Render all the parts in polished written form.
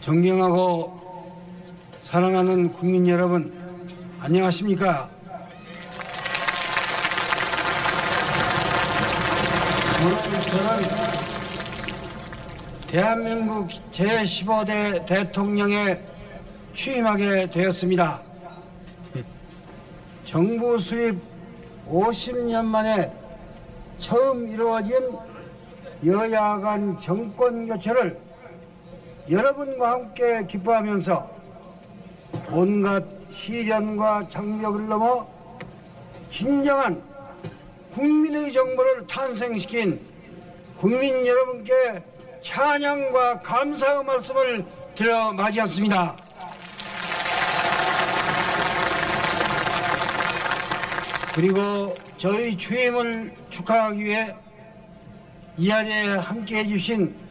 존경하고 사랑하는 국민 여러분, 안녕하십니까? 오늘 저는 대한민국 제15대 대통령에 취임하게 되었습니다. 정부 수립 50년 만에 처음 이루어진 여야 간 정권 교체를 여러분과 함께 기뻐하면서 온갖 시련과 장벽을 넘어 진정한 국민의 정부를 탄생시킨 국민 여러분께 찬양과 감사의 말씀을 드려 맞이했습니다. 그리고 저희 취임을 축하하기 위해 이 자리에 함께해 주신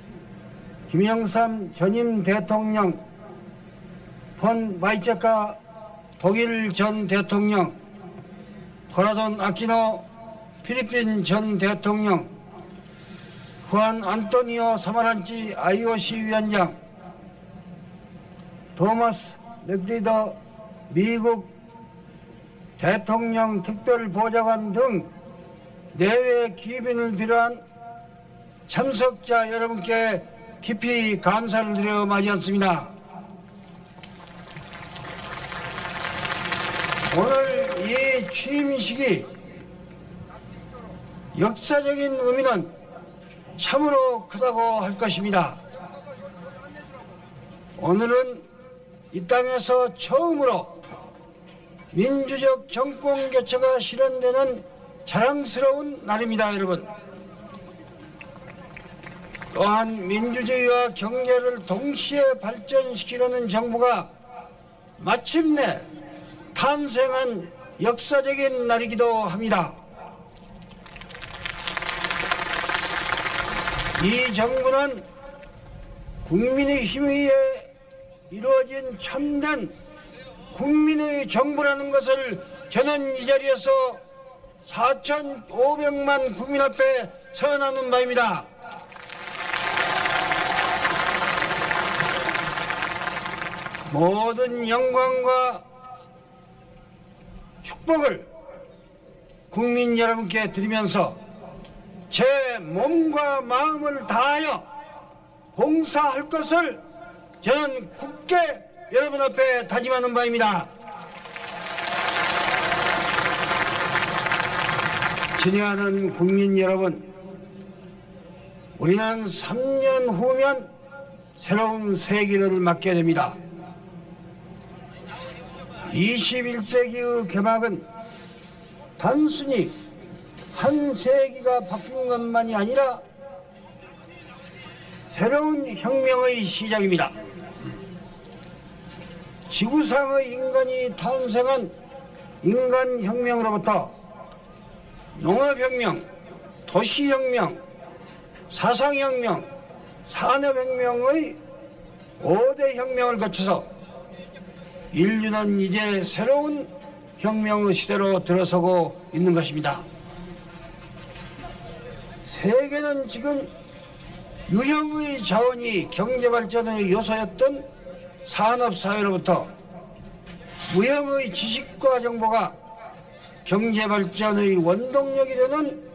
김영삼 전임 대통령, 폰 바이체카 독일 전 대통령, 코라돈 아키노 필리핀 전 대통령, 후안 안토니오 사마란치 IOC 위원장, 토마스 맥리더 미국 대통령 특별보좌관 등 내외 귀빈을 비롯한 참석자 여러분께 깊이 감사를 드려 맞이했습니다. 오늘 이 취임식이 역사적인 의미는 참으로 크다고 할 것입니다. 오늘은 이 땅에서 처음으로 민주적 정권 교체가 실현되는 자랑스러운 날입니다, 여러분. 또한 민주주의와 경제를 동시에 발전시키려는 정부가 마침내 탄생한 역사적인 날이기도 합니다. 이 정부는 국민의 힘에 의해 이루어진 참된 국민의 정부라는 것을 저는 이 자리에서 4,500만 국민 앞에 선언하는 바입니다. 모든 영광과 축복을 국민 여러분께 드리면서 제 몸과 마음을 다하여 봉사할 것을 저는 굳게 여러분 앞에 다짐하는 바입니다. 친애하는 국민 여러분, 우리는 3년 후면 새로운 세기를 맞게 됩니다. 21세기의 개막은 단순히 한 세기가 바뀐 것만이 아니라 새로운 혁명의 시작입니다. 지구상의 인간이 탄생한 인간혁명으로부터 농업혁명, 도시혁명, 사상혁명, 산업혁명의 5대 혁명을 거쳐서 인류는 이제 새로운 혁명의 시대로 들어서고 있는 것입니다. 세계는 지금 유형의 자원이 경제발전의 요소였던 산업사회로부터 무형의 지식과 정보가 경제발전의 원동력이 되는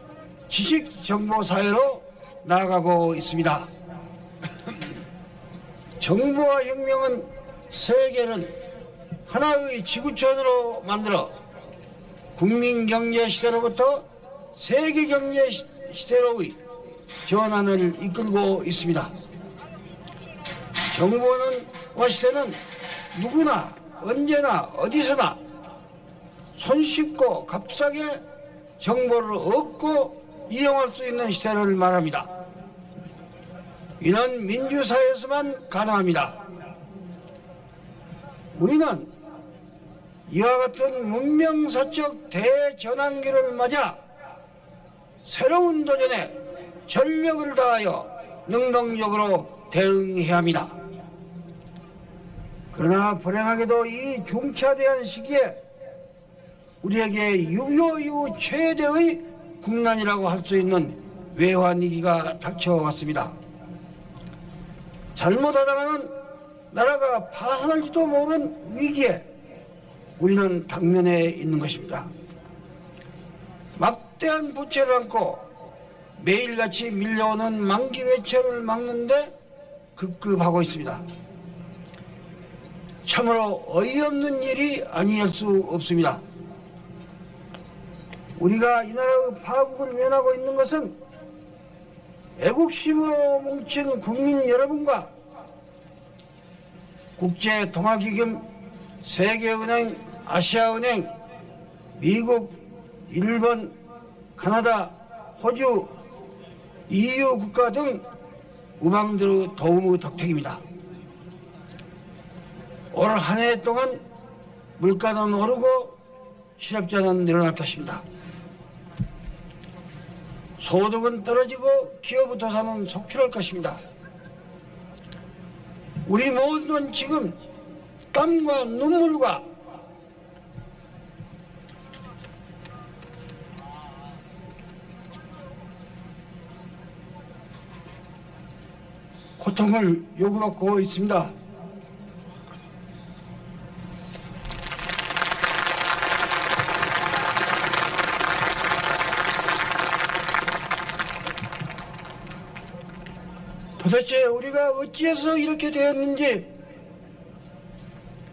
지식정보사회로 나아가고 있습니다. 정보화 혁명은 세계를 하나의 지구촌으로 만들어 국민경제시대로부터 세계경제시대로의 전환을 이끌고 있습니다. 정보와 시대는 누구나 언제나 어디서나 손쉽고 값싸게 정보를 얻고 이용할 수 있는 시대를 말합니다. 이는 민주사회에서만 가능합니다. 우리는 이와 같은 문명사적 대전환기를 맞아 새로운 도전에 전력을 다하여 능동적으로 대응해야 합니다. 그러나 불행하게도 이 중차대한 시기에 우리에게 6.25 이후 최대의 국난이라고 할 수 있는 외환위기가 닥쳐왔습니다. 잘못하다가는 나라가 파산할지도 모르는 위기에 우리는 당면에 있는 것입니다. 막대한 부채를 안고 매일같이 밀려오는 만기 외채를 막는데 급급하고 있습니다. 참으로 어이없는 일이 아니할 수 없습니다. 우리가 이 나라의 파국을 면하고 있는 것은 애국심으로 뭉친 국민 여러분과 국제통화기금, 세계은행, 아시아은행, 미국, 일본, 카나다, 호주, EU 국가 등 우방들의 도움의 덕택입니다. 올 한 해 동안 물가는 오르고 실업자는 늘어날 것입니다. 소득은 떨어지고 기업부터사는 속출할 것입니다. 우리 모두는 지금 땀과 눈물과 고통을 요구받고 있습니다. 도대체 우리가 어찌해서 이렇게 되었는지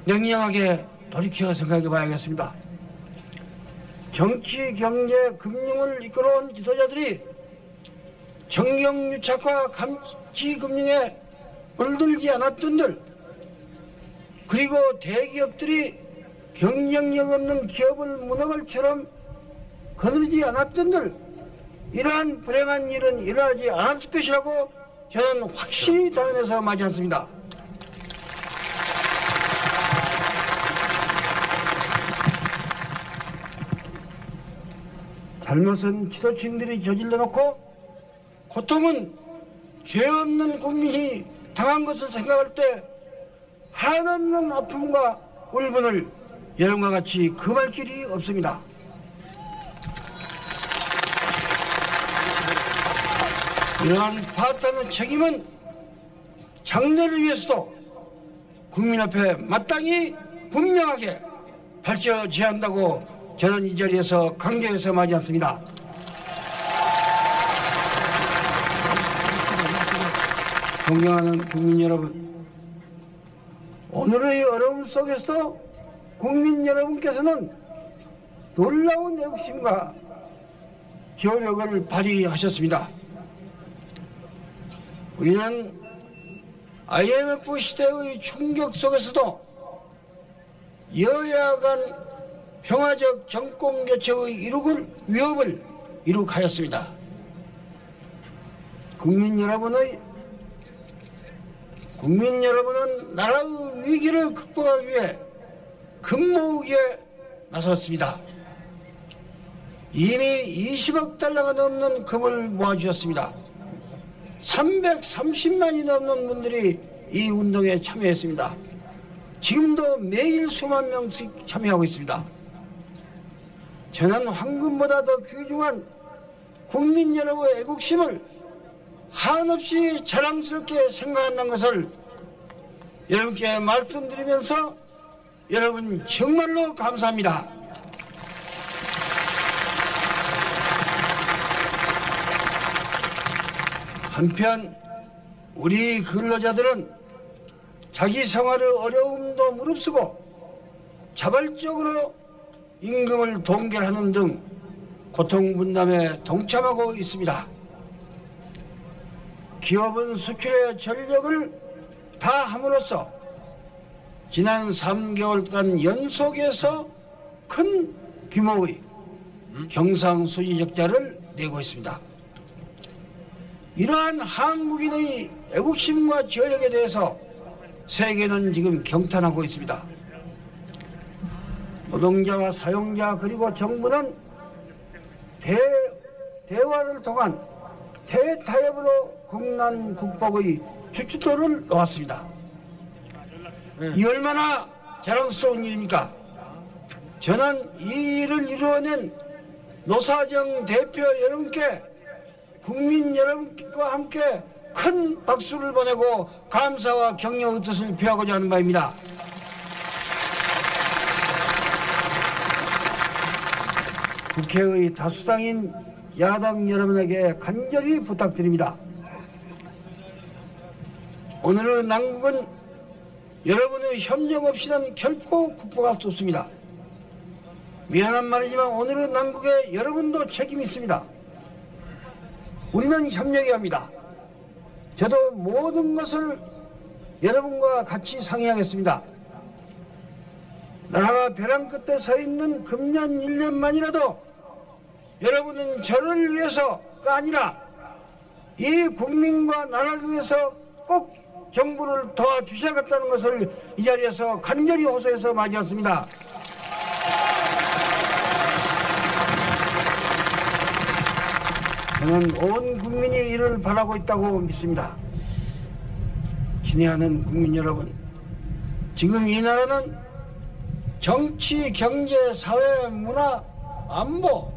냉정하게 돌이켜 생각해 봐야겠습니다. 정치, 경제, 금융을 이끌어온 지도자들이 정경유착과 감치금융에 물들지 않았던들, 그리고 대기업들이 경쟁력 없는 기업을 문어발처럼 거느리지 않았던들, 이러한 불행한 일은 일어나지 않았을 것이라고 저는 확실히 당연해서 맞지 않습니다. 잘못은 지도층들이 저질러 놓고 고통은 죄 없는 국민이 당한 것을 생각할 때 한없는 아픔과 울분을 여러분과 같이 금할 길이 없습니다. 이러한 파탄의 책임은 장래를 위해서도 국민 앞에 마땅히 분명하게 밝혀져야 한다고 저는 이 자리에서 강조해서 말하지 않습니다. 존경하는 국민 여러분, 오늘의 어려움 속에서 국민 여러분께서는 놀라운 애국심과 기호력을 발휘하셨습니다. 우리는 IMF 시대의 충격 속에서도 여야 간 평화적 정권 교체의 위협을 이룩하였습니다. 국민 여러분은 나라의 위기를 극복하기 위해 금모으기에 나섰습니다. 이미 20억 달러가 넘는 금을 모아주셨습니다. 330만이 넘는 분들이 이 운동에 참여했습니다. 지금도 매일 수만 명씩 참여하고 있습니다. 저는 황금보다 더 귀중한 국민 여러분의 애국심을 한없이 자랑스럽게 생각한다는 것을 여러분께 말씀드리면서 여러분 정말로 감사합니다. 한편 우리 근로자들은 자기 생활의 어려움도 무릅쓰고 자발적으로 임금을 동결하는 등 고통 분담에 동참하고 있습니다. 기업은 수출의 전력을 다함으로써 지난 3개월간 연속해서 큰 규모의 경상수지 적자를 내고 있습니다. 이러한 한국인의 애국심과 저력에 대해서 세계는 지금 경탄하고 있습니다. 노동자와 사용자 그리고 정부는 대화를 통한 대타협으로 국난 극복의 주춧돌을 놓았습니다. 이 얼마나 자랑스러운 일입니까? 저는 이 일을 이루어낸 노사정 대표 여러분께 국민 여러분과 함께 큰 박수를 보내고 감사와 격려의 뜻을 표하고자 하는 바입니다. 국회의 다수당인 야당 여러분에게 간절히 부탁드립니다. 오늘의 난국은 여러분의 협력 없이는 결코 극복할 수 없습니다. 미안한 말이지만 오늘의 난국에 여러분도 책임이 있습니다. 우리는 협력해야 합니다. 저도 모든 것을 여러분과 같이 상의하겠습니다. 나라가 벼랑 끝에 서 있는 금년 1년만이라도 여러분은 저를 위해서가 아니라 이 국민과 나라를 위해서 꼭 정부를 도와주셔야겠다는 것을 이 자리에서 간절히 호소해서 맞이했습니다. 저는 온 국민이 이를 바라고 있다고 믿습니다. 친애하는 국민 여러분, 지금 이 나라는 정치, 경제, 사회, 문화, 안보,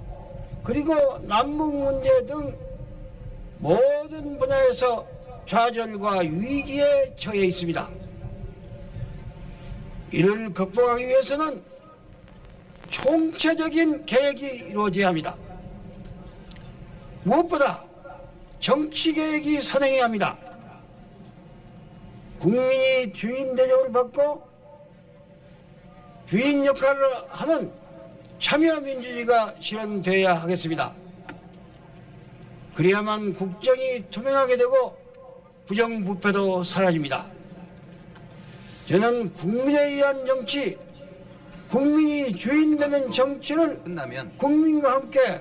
그리고 남북 문제 등 모든 분야에서 좌절과 위기에 처해 있습니다. 이를 극복하기 위해서는 총체적인 계획이 이루어져야 합니다. 무엇보다 정치계획이 선행해야 합니다. 국민이 주인 대접을 받고 주인 역할을 하는 참여민주주의가 실현되어야 하겠습니다. 그래야만 국정이 투명하게 되고 부정부패도 사라집니다. 저는 국민에 의한 정치, 국민이 주인 되는 정치를 국민과 함께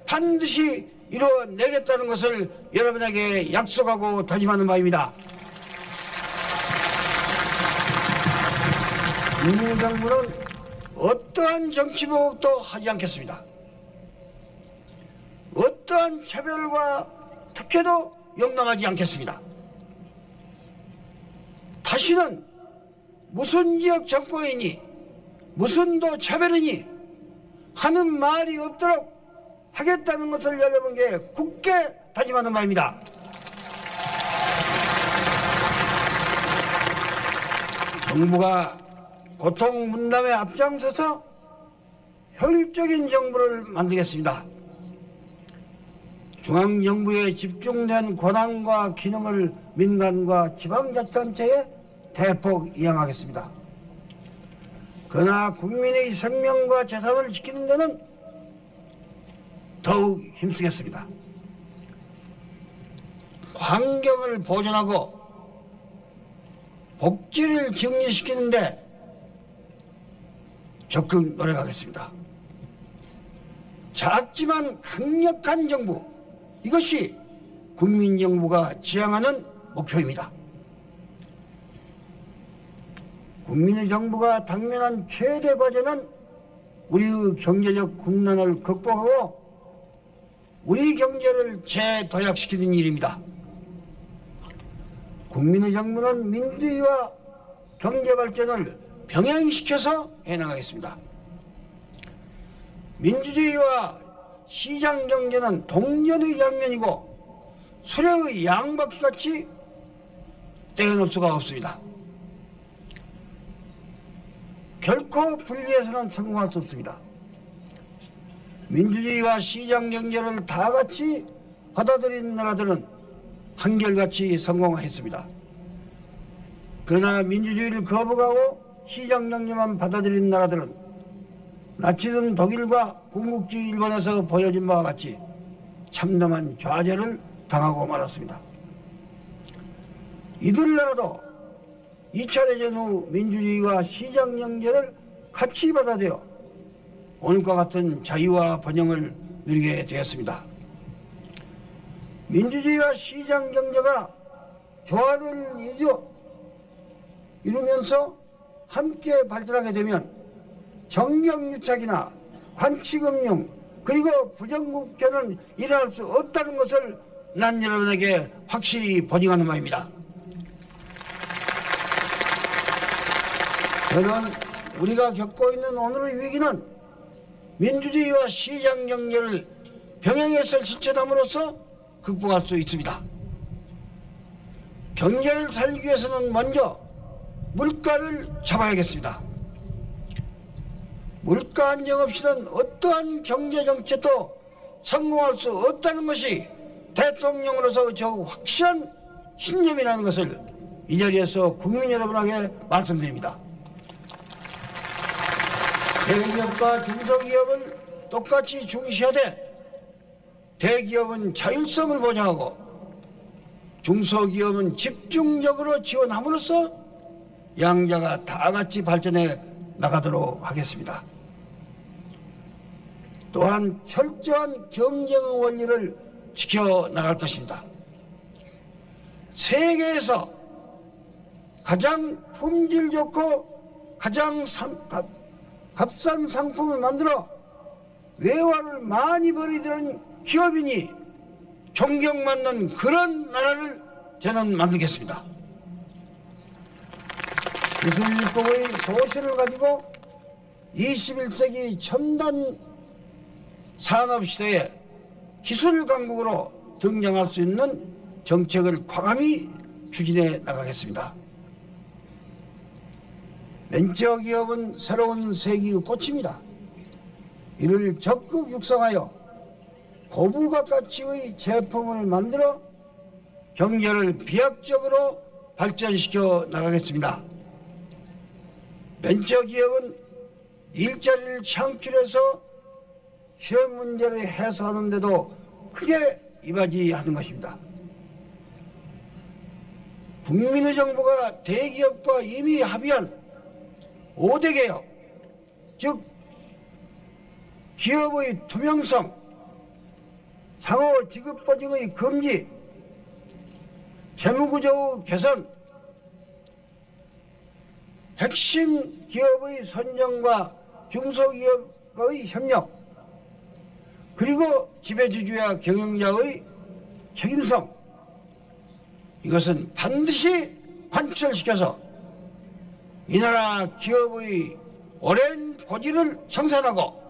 반드시 이뤄내겠다는 것을 여러분에게 약속하고 다짐하는 바입니다. 국민의 정부는 어떠한 정치 보복도 하지 않겠습니다. 어떠한 차별과 특혜도 용납하지 않겠습니다. 다시는 무슨 지역 정권이니 무슨 도 차별이니 하는 말이 없도록 하겠다는 것을 여러분께 굳게 다짐하는 바입니다. 정부가 고통 분담에 앞장서서 효율적인 정부를 만들겠습니다. 중앙정부에 집중된 권한과 기능을 민간과 지방자치단체에 대폭 이양하겠습니다. 그러나 국민의 생명과 재산을 지키는 데는 더욱 힘쓰겠습니다. 환경을 보존하고 복지를 정리시키는데 적극 노력하겠습니다. 작지만 강력한 정부, 이것이 국민정부가 지향하는 목표입니다. 국민의 정부가 당면한 최대 과제는 우리의 경제적 국난을 극복하고 우리 경제를 재도약시키는 일입니다. 국민의 정부는 민주주의와 경제발전을 병행시켜서 해나가겠습니다. 민주주의와 시장경제는 동전의 양면이고 수레의 양바퀴같이 떼어놓을 수가 없습니다. 결코 분리해서는 성공할 수 없습니다. 민주주의와 시장경제를 다 같이 받아들인 나라들은 한결같이 성공했습니다. 그러나 민주주의를 거부하고 시장경제만 받아들인 나라들은 나치즘 독일과 군국주의 일본에서 보여진 바와 같이 참담한 좌절을 당하고 말았습니다. 이들 나라도 2차 대전 후 민주주의와 시장경제를 같이 받아들여 오늘과 같은 자유와 번영을 누리게 되었습니다. 민주주의와 시장경제가 조화를 이루면서 함께 발전하게 되면 정경유착이나 관치금융 그리고 부정국회는 일어날 수 없다는 것을 난 여러분에게 확실히 보증하는 바입니다. 저는 우리가 겪고 있는 오늘의 위기는 민주주의와 시장경제를 병행해서 실천함으로써 극복할 수 있습니다. 경제를 살리기 위해서는 먼저 물가를 잡아야겠습니다. 물가 안정 없이는 어떠한 경제 정책도 성공할 수 없다는 것이 대통령으로서 저 확실한 신념이라는 것을 이 자리에서 국민 여러분에게 말씀드립니다. 대기업과 중소기업을 똑같이 중시하되 대기업은 자율성을 보장하고 중소기업은 집중적으로 지원함으로써 양자가 다 같이 발전해 나가도록 하겠습니다. 또한 철저한 경쟁의 원리를 지켜나갈 것입니다. 세계에서 가장 품질 좋고 가장 값싼 상품을 만들어 외화를 많이 벌이던 기업인이 존경받는 그런 나라를 저는 만들겠습니다. 기술립국의 소신을 가지고 21세기 첨단 산업시대에 기술 강국으로 등장할 수 있는 정책을 과감히 추진해 나가겠습니다. 벤처기업은 새로운 세기의 꽃입니다. 이를 적극 육성하여 고부가 가치의 제품을 만들어 경제를 비약적으로 발전시켜 나가겠습니다. 벤처기업은 일자리를 창출해서 실업 문제를 해소하는 데도 크게 이바지하는 것입니다. 국민의 정부가 대기업과 이미 합의한 5대 개혁, 즉 기업의 투명성, 상호 지급 보증의 금지, 재무구조 개선, 핵심 기업의 선정과 중소기업의 협력, 그리고 지배주주와 경영자의 책임성, 이것은 반드시 관철시켜서 이 나라 기업의 오랜 고지를 청산하고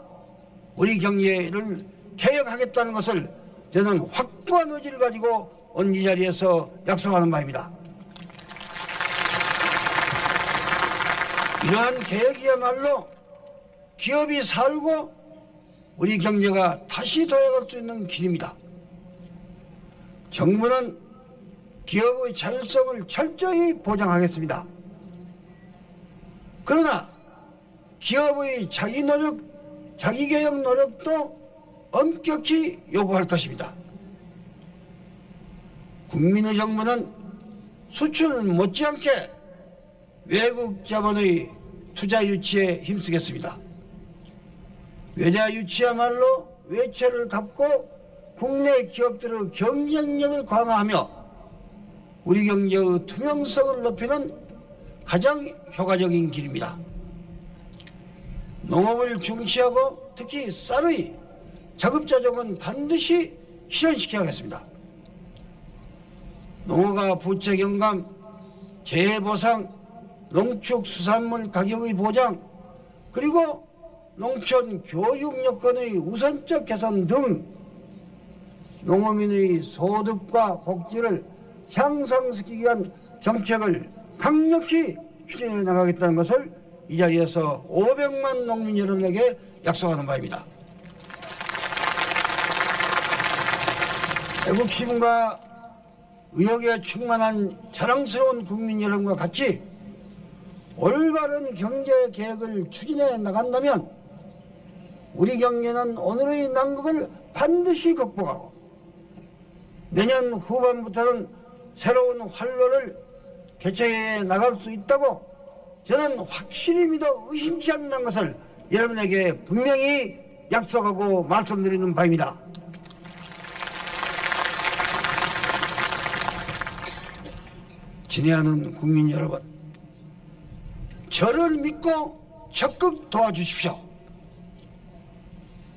우리 경제를 개혁하겠다는 것을 저는 확고한 의지를 가지고 오늘 이 자리에서 약속하는 바입니다. 이러한 개혁이야말로 기업이 살고 우리 경제가 다시 도약할 수 있는 길입니다. 정부는 기업의 자율성을 철저히 보장하겠습니다. 그러나 기업의 자기개혁 노력도 엄격히 요구할 것입니다. 국민의 정부는 수출 못지않게 외국 자본의 투자 유치에 힘쓰겠습니다. 외자 유치야말로 외채를 갚고 국내 기업들의 경쟁력을 강화하며 우리 경제의 투명성을 높이는 가장 효과적인 길입니다. 농업을 중시하고 특히 쌀의 자급자족은 반드시 실현시켜야 하겠습니다. 농어가 부채 경감, 재해 보상, 농축수산물 가격의 보장, 그리고 농촌 교육 여건의 우선적 개선 등 농어민의 소득과 복지를 향상시키기 위한 정책을 강력히 추진해 나가겠다는 것을 이 자리에서 500만 농민 여러분에게 약속하는 바입니다. 애국심과 의욕에 충만한 자랑스러운 국민 여러분과 같이 올바른 경제 계획을 추진해 나간다면 우리 경제는 오늘의 난국을 반드시 극복하고 내년 후반부터는 새로운 활로를 개척해 나갈 수 있다고 저는 확실히 믿어 의심치 않는 것을 여러분에게 분명히 약속하고 말씀드리는 바입니다. 친애하는 국민 여러분, 저를 믿고 적극 도와주십시오.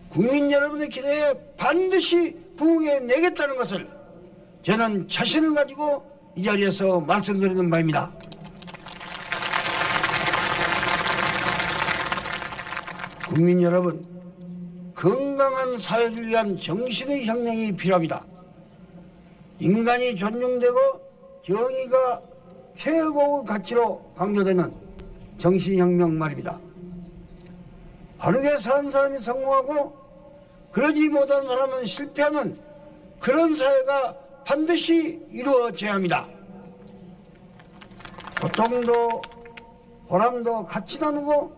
국민 여러분의 기대에 반드시 부응해내겠다는 것을 저는 자신을 가지고 이 자리에서 말씀드리는 바입니다. 국민 여러분, 건강한 사회를 위한 정신의 혁명이 필요합니다. 인간이 존중되고 정의가 최고의 가치로 강조되는 정신혁명 말입니다. 바르게 사는 사람이 성공하고 그러지 못한 사람은 실패하는 그런 사회가 반드시 이루어져야 합니다. 고통도 보람도 같이 나누고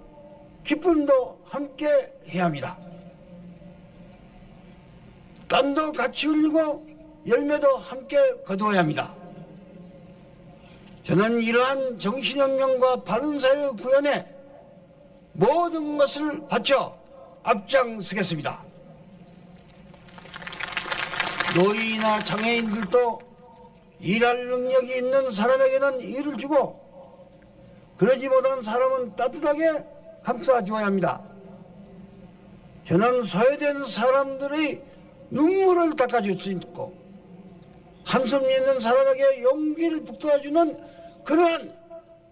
기쁨도 함께 해야 합니다. 땀도 같이 흘리고 열매도 함께 거두어야 합니다. 저는 이러한 정신혁명과 바른 사회 구현에 모든 것을 바쳐 앞장서겠습니다. 노인이나 장애인들도 일할 능력이 있는 사람에게는 일을 주고 그러지 못한 사람은 따뜻하게 감싸주어야 합니다. 저는 소외된 사람들의 눈물을 닦아줄 수 있고 한숨 있는 사람에게 용기를 북돋아주는 그러한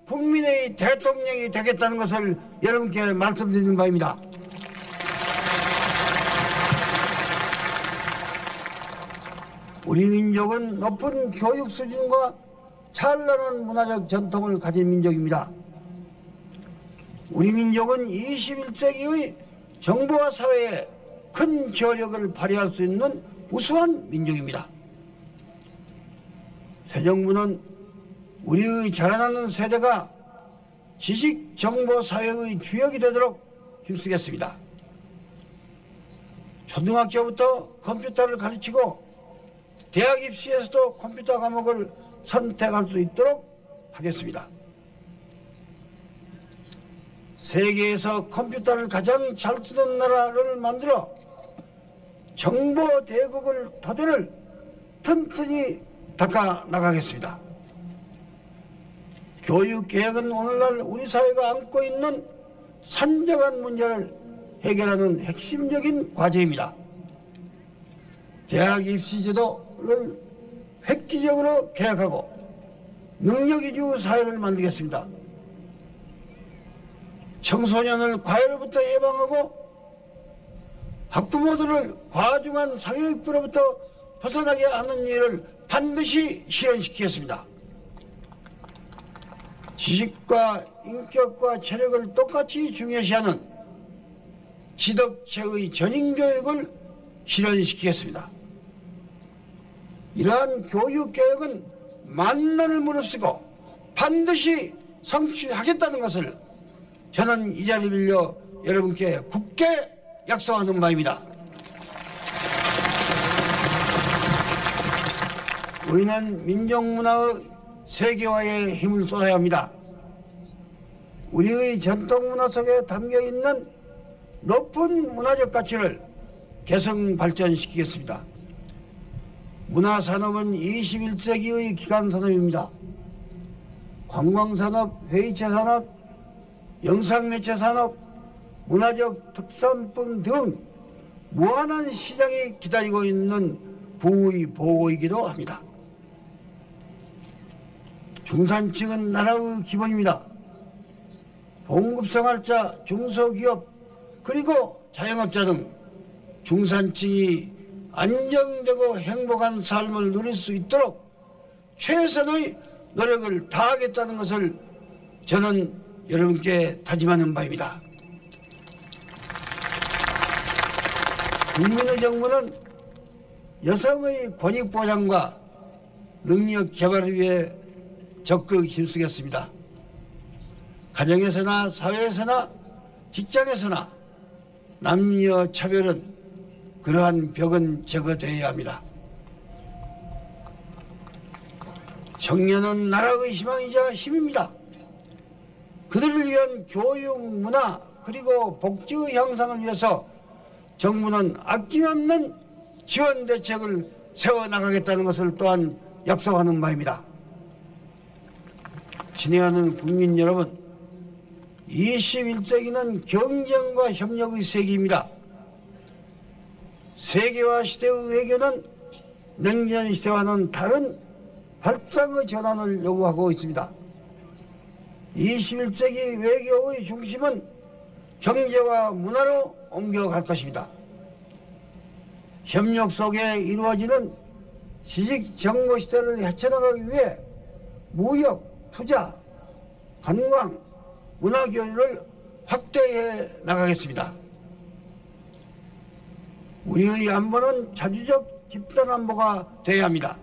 국민의 대통령이 되겠다는 것을 여러분께 말씀드리는 바입니다. 우리 민족은 높은 교육 수준과 찬란한 문화적 전통을 가진 민족입니다. 우리 민족은 21세기의 정부와 사회에 큰 저력을 발휘할 수 있는 우수한 민족입니다. 새 정부는 우리의 자라나는 세대가 지식, 정보, 사회의 주역이 되도록 힘쓰겠습니다. 초등학교부터 컴퓨터를 가르치고 대학 입시에서도 컴퓨터 과목을 선택할 수 있도록 하겠습니다. 세계에서 컴퓨터를 가장 잘 쓰는 나라를 만들어 정보 대국을 토대를 튼튼히 닦아 나가겠습니다. 교육개혁은 오늘날 우리 사회가 안고 있는 산적한 문제를 해결하는 핵심적인 과제입니다. 대학 입시제도를 획기적으로 개혁하고 능력위주 사회를 만들겠습니다. 청소년을 과외로부터 해방하고 학부모들을 과중한 사교육부로부터 벗어나게 하는 일을 반드시 실현시키겠습니다. 지식과 인격과 체력을 똑같이 중요시하는 지덕체의 전인교육을 실현시키겠습니다. 이러한 교육개혁은 만난을 무릅쓰고 반드시 성취하겠다는 것을 저는 이 자리를 빌려 여러분께 굳게 약속하는 바입니다. 우리는 민족문화의 세계화에 힘을 쏟아야 합니다. 우리의 전통문화 속에 담겨있는 높은 문화적 가치를 개성 발전시키겠습니다. 문화산업은 21세기의 기간산업입니다. 관광산업, 회의체산업, 영상매체산업, 문화적 특산품 등 무한한 시장이 기다리고 있는 부의 보고이기도 합니다. 중산층은 나라의 기본입니다. 봉급생활자, 중소기업, 그리고 자영업자 등 중산층이 안정되고 행복한 삶을 누릴 수 있도록 최선의 노력을 다하겠다는 것을 저는 여러분께 다짐하는 바입니다. 국민의 정부는 여성의 권익보장과 능력 개발을 위해 적극 힘쓰겠습니다. 가정에서나 사회에서나 직장에서나 남녀 차별은 그러한 벽은 제거되어야 합니다. 청년은 나라의 희망이자 힘입니다. 그들을 위한 교육, 문화, 그리고 복지의 향상을 위해서 정부는 아낌없는 지원 대책을 세워나가겠다는 것을 또한 약속하는 바입니다. 친애하는 국민 여러분, 21세기는 경쟁과 협력의 세기입니다. 세계화 시대의 외교는 냉전 시대와는 다른 발상의 전환을 요구하고 있습니다. 21세기 외교의 중심은 경제와 문화로 옮겨갈 것입니다. 협력 속에 이루어지는 지식 정보 시대를 헤쳐나가기 위해 무역, 투자, 관광, 문화 교류를 확대해 나가겠습니다. 우리의 안보는 자주적 집단 안보가 되어야 합니다.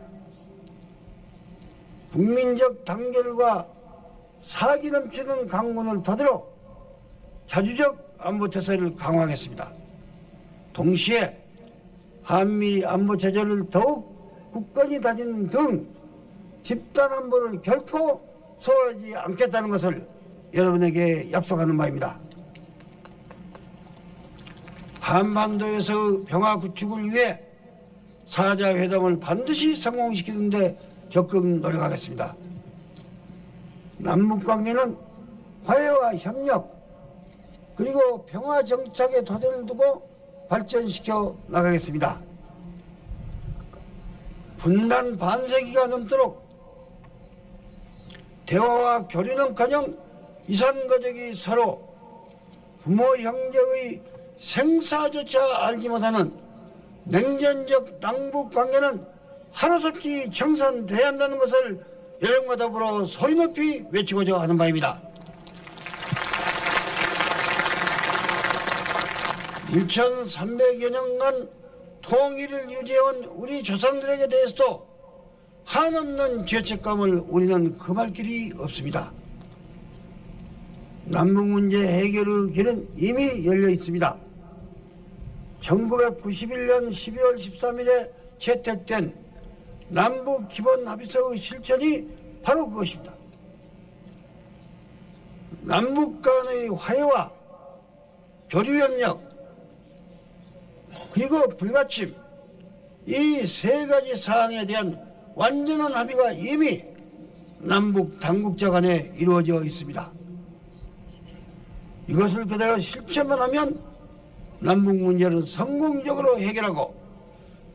국민적 단결과 사기 넘치는 강군을 터들어 자주적 안보태세를 강화하겠습니다. 동시에 한미 안보 체제를 더욱 굳건히 다지는 등 집단 안보를 결코 소홀하지 않겠다는 것을 여러분에게 약속하는 바입니다. 한반도에서 평화 구축을 위해 사자 회담을 반드시 성공시키는 데 적극 노력하겠습니다. 남북관계는 화해와 협력 그리고 평화 정착의 토대를 두고 발전시켜 나가겠습니다. 분단 반세기가 넘도록 대화와 교류는커녕 이산가족이 서로 부모 형제의 생사조차 알지 못하는 냉전적 남북관계는 하루속히 정산돼야 한다는 것을 여러분과 더불어 소리높이 외치고자 하는 바입니다. 1300여 년간 통일을 유지해온 우리 조상들에게 대해서도 한없는 죄책감을 우리는 금할 길이 없습니다. 남북문제 해결의 길은 이미 열려 있습니다. 1991년 12월 13일에 채택된 남북기본합의서의 실천이 바로 그것입니다. 남북 간의 화해와 교류협력 그리고 불가침 이 세 가지 사항에 대한 완전한 합의가 이미 남북 당국자 간에 이루어져 있습니다. 이것을 그대로 실천만 하면 남북 문제는 성공적으로 해결하고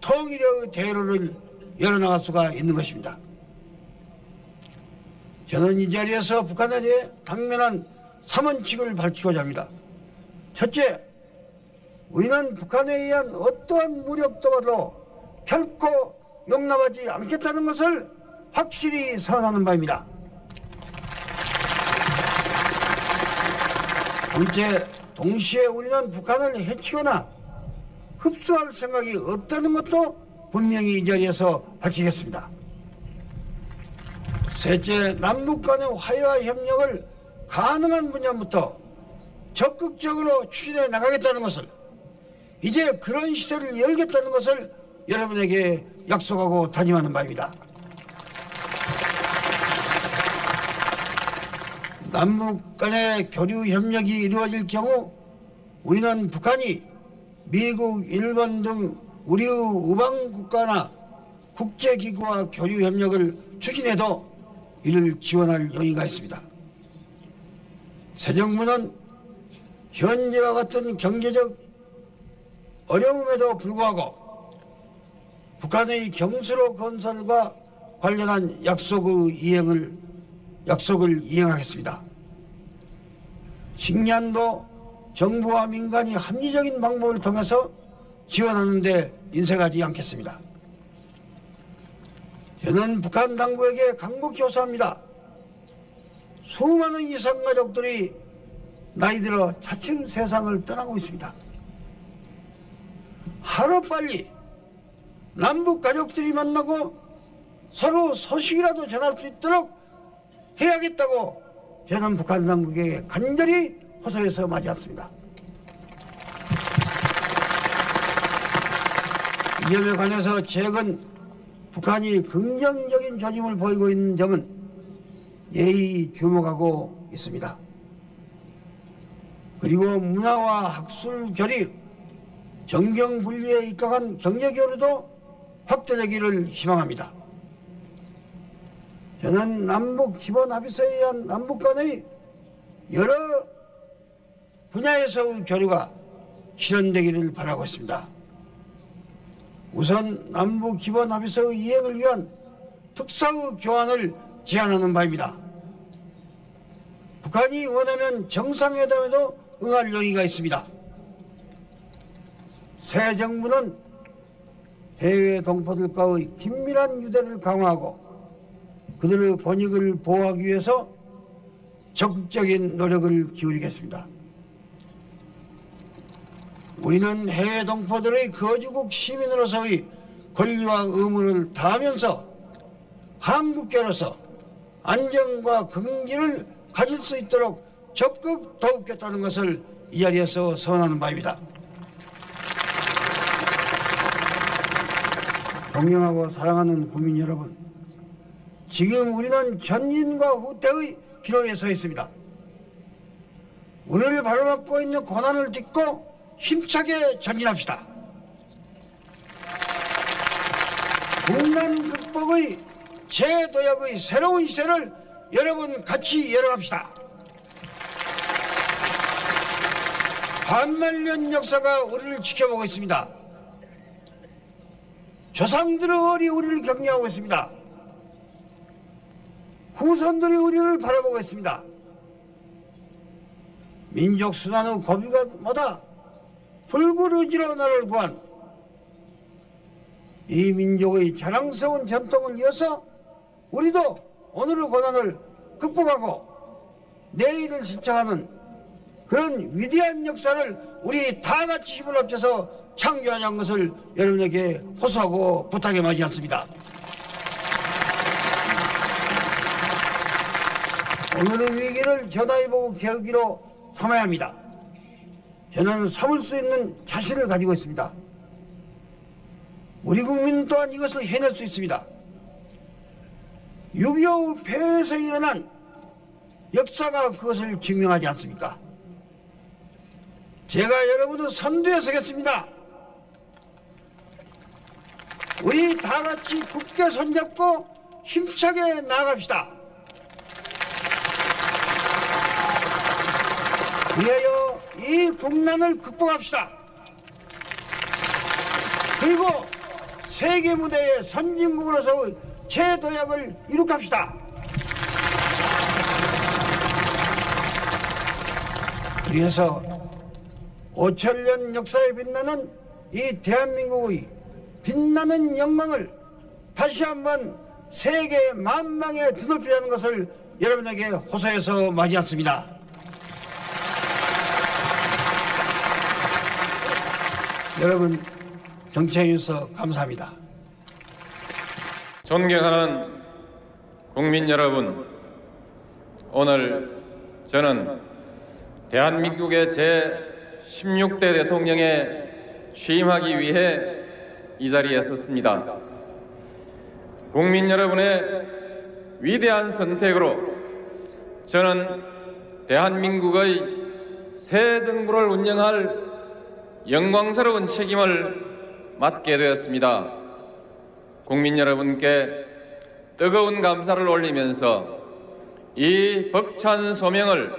통일의 대로를 열어나갈 수가 있는 것입니다. 저는 이 자리에서 북한에 대해 당면한 3원칙을 밝히고자 합니다. 첫째, 우리는 북한에 의한 어떠한 무력 도발도 결코 용납하지 않겠다는 것을 확실히 선언하는 바입니다. 둘째, 동시에 우리는 북한을 해치거나 흡수할 생각이 없다는 것도 분명히 이 자리에서 밝히겠습니다. 셋째, 남북 간의 화해와 협력을 가능한 분야부터 적극적으로 추진해 나가겠다는 것을, 이제 그런 시대를 열겠다는 것을 여러분에게 약속하고 다짐하는 바입니다. 남북 간의 교류 협력이 이루어질 경우 우리는 북한이 미국, 일본 등 우리의 우방 국가나 국제기구와 교류 협력을 추진해도 이를 지원할 용의가 있습니다. 새 정부는 현재와 같은 경제적 어려움에도 불구하고 북한의 경수로 건설과 관련한 약속을 이행하겠습니다. 식량도 정부와 민간이 합리적인 방법을 통해서 지원하는 데 인색하지 않겠습니다. 저는 북한 당국에게 간곡히 호소합니다. 수많은 이산가족들이 나이 들어 차츰 세상을 떠나고 있습니다. 하루빨리 남북 가족들이 만나고 서로 소식이라도 전할 수 있도록 해야겠다고 저는 북한 당국에게 간절히 호소해서 맞이했습니다. 이 점에 관해서 최근 북한이 긍정적인 조짐을 보이고 있는 점은 예의 주목하고 있습니다. 그리고 문화와 학술 교류, 정경 분리에 입각한 경제 교류도 확대되기를 희망합니다. 저는 남북 기본 합의서에 의한 남북 간의 여러 분야에서의 교류가 실현되기를 바라고 있습니다. 우선 남북 기본 합의서의 이행을 위한 특사의 교환을 제안하는 바입니다. 북한이 원하면 정상회담에도 응할 용의가 있습니다. 새 정부는 해외 동포들과의 긴밀한 유대를 강화하고 그들의 권익을 보호하기 위해서 적극적인 노력을 기울이겠습니다. 우리는 해외 동포들의 거주국 시민으로서의 권리와 의무를 다하면서 한국계로서 안정과 긍지를 가질 수 있도록 적극 도우겠다는 것을 이 자리에서 선언하는 바입니다. 존경하고 사랑하는 국민 여러분, 지금 우리는 전인과 후퇴의 기로에 서 있습니다. 우리를 바로잡고 있는 고난을 딛고 힘차게 전진합시다. 국난 극복의 재도약의 새로운 시대를 여러분 같이 열어갑시다. 반만년 역사가 우리를 지켜보고 있습니다. 조상들의 얼이 우리를 격려하고 있습니다. 후손들이 우리를 바라보고 있습니다. 민족 순환의 고비마다 불굴의지로 나를 구한 이 민족의 자랑스러운 전통을 이어서 우리도 오늘의 고난을 극복하고 내일을 신청하는 그런 위대한 역사를 우리 다 같이 힘을 합쳐서 창조하자는 것을 여러분에게 호소하고 부탁에 마지 않습니다. 오늘의 위기를 전화해보고 계기로 삼아야 합니다. 저는 삼을 수 있는 자신을 가지고 있습니다. 우리 국민 또한 이것을 해낼 수 있습니다. 6.25 폐해에서 일어난 역사가 그것을 증명하지 않습니까? 제가 여러분의 선두에 서겠습니다. 우리 다 같이 굳게 손잡고 힘차게 나아갑시다. 그리하여 이 국난을 극복합시다. 그리고 세계 무대의 선진국으로서 재도약을 이룩합시다. 그래서 5천년 역사에 빛나는 이 대한민국의 빛나는 영광을 다시 한번 세계 만방에 드높이자는 것을 여러분에게 호소해서 마지 않습니다. 여러분 경청해주셔서 감사합니다. 존경하는 국민 여러분, 오늘 저는 대한민국의 제16대 대통령에 취임하기 위해 이 자리에 섰습니다. 국민 여러분의 위대한 선택으로 저는 대한민국의 새 정부를 운영할 영광스러운 책임을 맡게 되었습니다. 국민 여러분께 뜨거운 감사를 올리면서 이 벅찬 소명을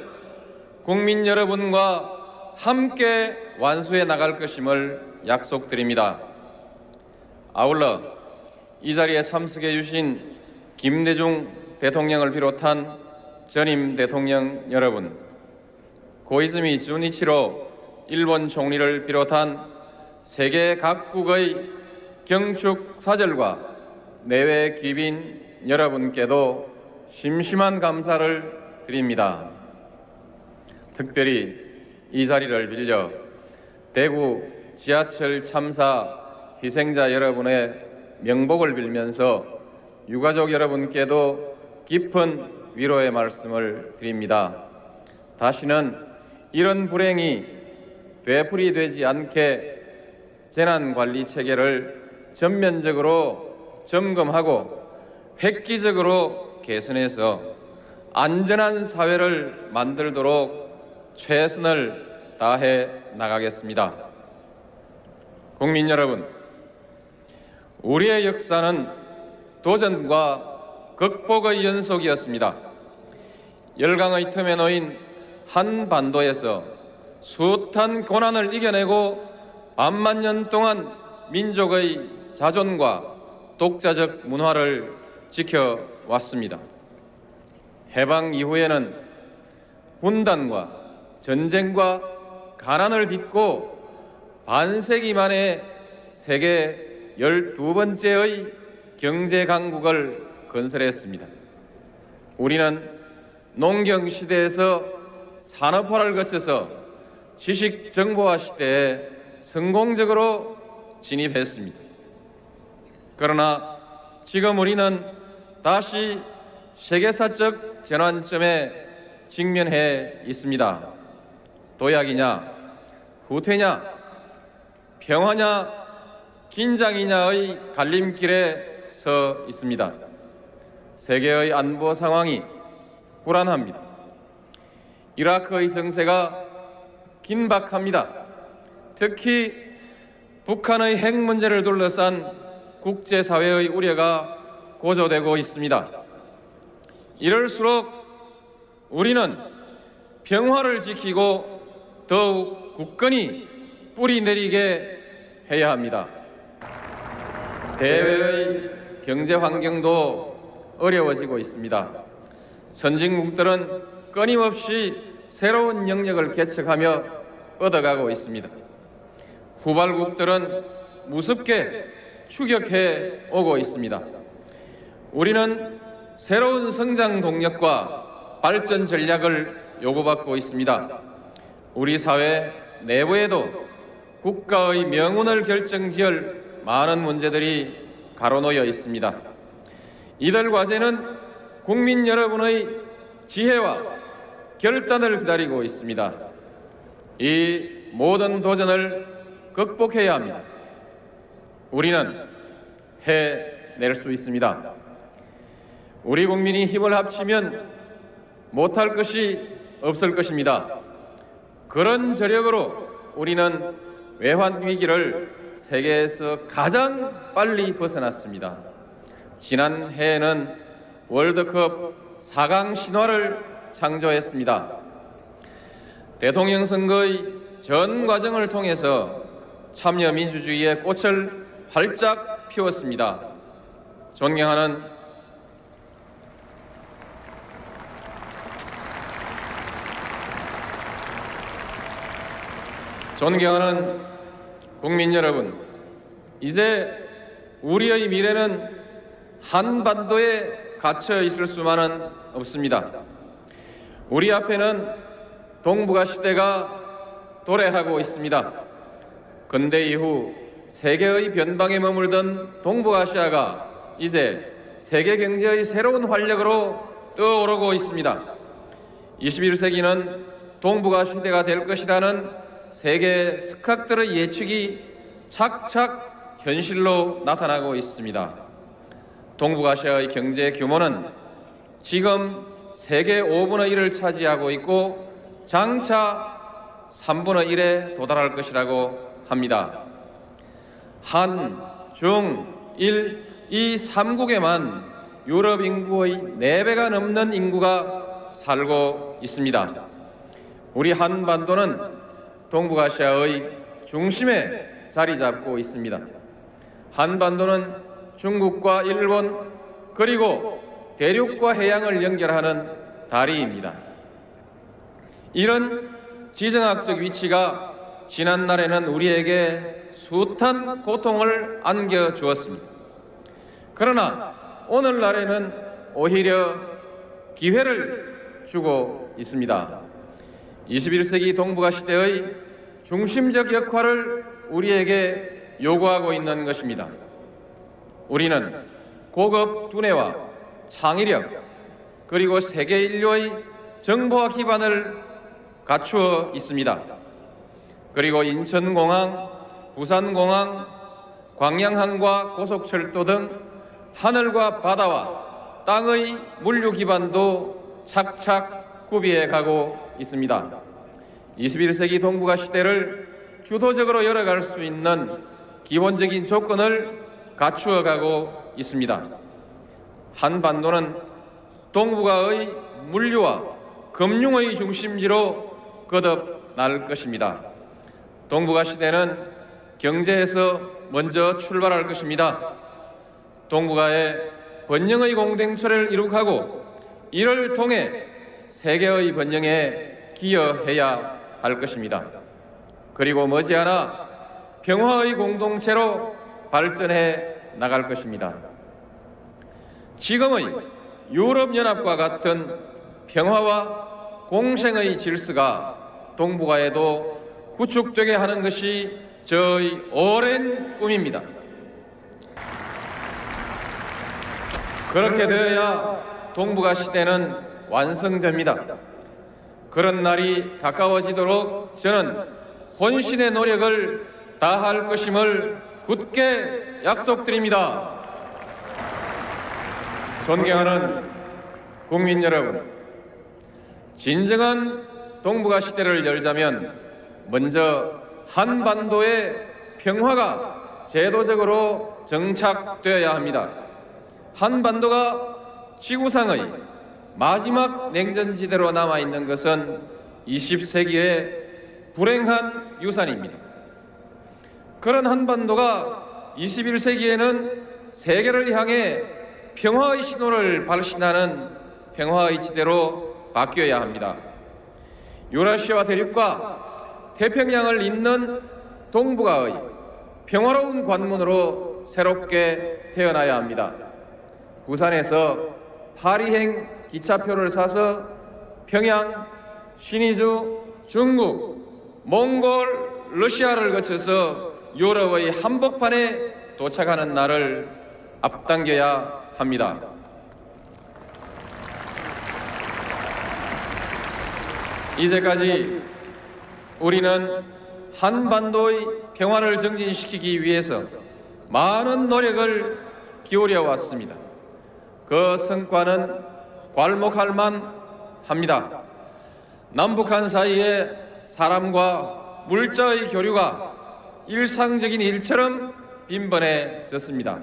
국민 여러분과 함께 완수해 나갈 것임을 약속드립니다. 아울러 이 자리에 참석해 주신 김대중 대통령을 비롯한 전임 대통령 여러분, 고이즈미 주니치로 일본 총리를 비롯한 세계 각국의 경축 사절과 내외 귀빈 여러분께도 심심한 감사를 드립니다. 특별히 이 자리를 빌려 대구 지하철 참사 희생자 여러분의 명복을 빌면서 유가족 여러분께도 깊은 위로의 말씀을 드립니다. 다시는 이런 불행이 되풀이되지 않게 재난관리체계를 전면적으로 점검하고 획기적으로 개선해서 안전한 사회를 만들도록 최선을 다해 나가겠습니다. 국민 여러분, 우리의 역사는 도전과 극복의 연속이었습니다. 열강의 틈에 놓인 한반도에서 숱한 고난을 이겨내고 반만년 동안 민족의 자존과 독자적 문화를 지켜왔습니다. 해방 이후에는 분단과 전쟁과 가난을 딛고 반세기 만에 세계 12번째의 경제 강국을 건설했습니다. 우리는 농경 시대에서 산업화를 거쳐서 지식 정보화 시대에 성공적으로 진입했습니다. 그러나 지금 우리는 다시 세계사적 전환점에 직면해 있습니다. 도약이냐, 후퇴냐, 평화냐, 긴장이냐의 갈림길에 서 있습니다. 세계의 안보 상황이 불안합니다. 이라크의 정세가 긴박합니다. 특히 북한의 핵 문제를 둘러싼 국제사회의 우려가 고조되고 있습니다. 이럴수록 우리는 평화를 지키고 더욱 굳건히 뿌리 내리게 해야 합니다. 대외의 경제 환경도 어려워지고 있습니다. 선진국들은 끊임없이 새로운 영역을 개척하며 뻗어가고 있습니다. 후발국들은 무섭게 추격해 오고 있습니다. 우리는 새로운 성장 동력과 발전 전략을 요구받고 있습니다. 우리 사회 내부에도 국가의 명운을 결정지을 많은 문제들이 가로놓여 있습니다. 이들 과제는 국민 여러분의 지혜와 결단을 기다리고 있습니다. 이 모든 도전을 극복해야 합니다. 우리는 해낼 수 있습니다. 우리 국민이 힘을 합치면 못할 것이 없을 것입니다. 그런 저력으로 우리는 외환 위기를 세계에서 가장 빨리 벗어났습니다. 지난 해에는 월드컵 4강 신화를 창조했습니다. 대통령 선거의 전 과정을 통해서 참여 민주주의의 꽃을 활짝 피웠습니다. 존경하는 국민 여러분, 이제 우리의 미래는 한반도에 갇혀 있을 수만은 없습니다. 우리 앞에는 동북아 시대가 도래하고 있습니다. 근대 이후 세계의 변방에 머물던 동북아시아가 이제 세계 경제의 새로운 활력으로 떠오르고 있습니다. 21세기는 동북아 시대가 될 것이라는 세계 스캅들의 예측이 착착 현실로 나타나고 있습니다. 동북아시아의 경제 규모는 지금 세계 5분의 1을 차지하고 있고 장차 3분의 1에 도달할 것이라고 합니다. 한, 중, 일, 이 3국에만 유럽 인구의 4배가 넘는 인구가 살고 있습니다. 우리 한반도는 동북아시아의 중심에 자리 잡고 있습니다. 한반도는 중국과 일본 그리고 대륙과 해양을 연결하는 다리입니다. 이런 지정학적 위치가 지난날에는 우리에게 숱한 고통을 안겨주었습니다. 그러나 오늘날에는 오히려 기회를 주고 있습니다. 21세기 동북아 시대의 중심적 역할을 우리에게 요구하고 있는 것입니다. 우리는 고급 두뇌와 창의력 그리고 세계 인류의 정보화 기반을 갖추어 있습니다. 그리고 인천공항, 부산공항, 광양항과 고속철도 등 하늘과 바다와 땅의 물류 기반도 착착 구비해 가고 있습니다. 21세기 동북아 시대를 주도적으로 열어갈 수 있는 기본적인 조건을 갖추어 가고 있습니다. 한반도는 동북아의 물류와 금융의 중심지로 거듭날 것입니다. 동북아 시대는 경제에서 먼저 출발할 것입니다. 동북아의 번영의 공동체를 이룩하고 이를 통해 세계의 번영에 기여해야 할 것입니다. 그리고 머지않아 평화의 공동체로 발전해 나갈 것입니다. 지금의 유럽연합과 같은 평화와 공생의 질서가 동북아에도 구축되게 하는 것이 저의 오랜 꿈입니다. 그렇게 되어야 동북아 시대는 완성됩니다. 그런 날이 가까워지도록 저는 혼신의 노력을 다할 것임을 굳게 약속드립니다. 존경하는 국민 여러분, 진정한 동북아 시대를 열자면 먼저 한반도의 평화가 제도적으로 정착되어야 합니다. 한반도가 지구상의 마지막 냉전지대로 남아있는 것은 20세기의 불행한 유산입니다. 그런 한반도가 21세기에는 세계를 향해 평화의 신호를 발신하는 평화의 지대로 바뀌어야 합니다. 유라시아 대륙과 태평양을 잇는 동북아의 평화로운 관문으로 새롭게 태어나야 합니다. 부산에서 파리행 기차표를 사서 평양, 신의주, 중국, 몽골, 러시아를 거쳐서 유럽의 한복판에 도착하는 날을 앞당겨야 합니다. 이제까지 우리는 한반도의 평화를 정진시키기 위해서 많은 노력을 기울여 왔습니다. 그 성과는 괄목할 만합니다. 남북한 사이에 사람과 물자의 교류가 일상적인 일처럼 빈번해졌습니다.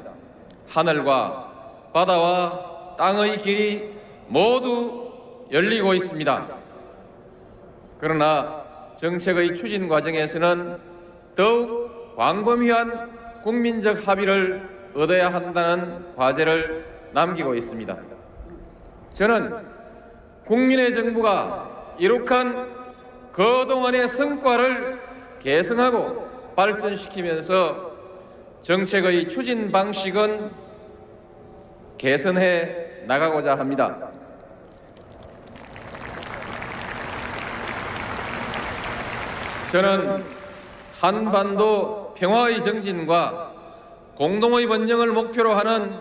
하늘과 바다와 땅의 길이 모두 열리고 있습니다. 그러나 정책의 추진 과정에서는 더욱 광범위한 국민적 합의를 얻어야 한다는 과제를 남기고 있습니다. 저는 국민의 정부가 이룩한 그동안의 성과를 계승하고 발전시키면서 정책의 추진 방식은 개선해 나가고자 합니다. 저는 한반도 평화의 정진과 공동의 번영을 목표로 하는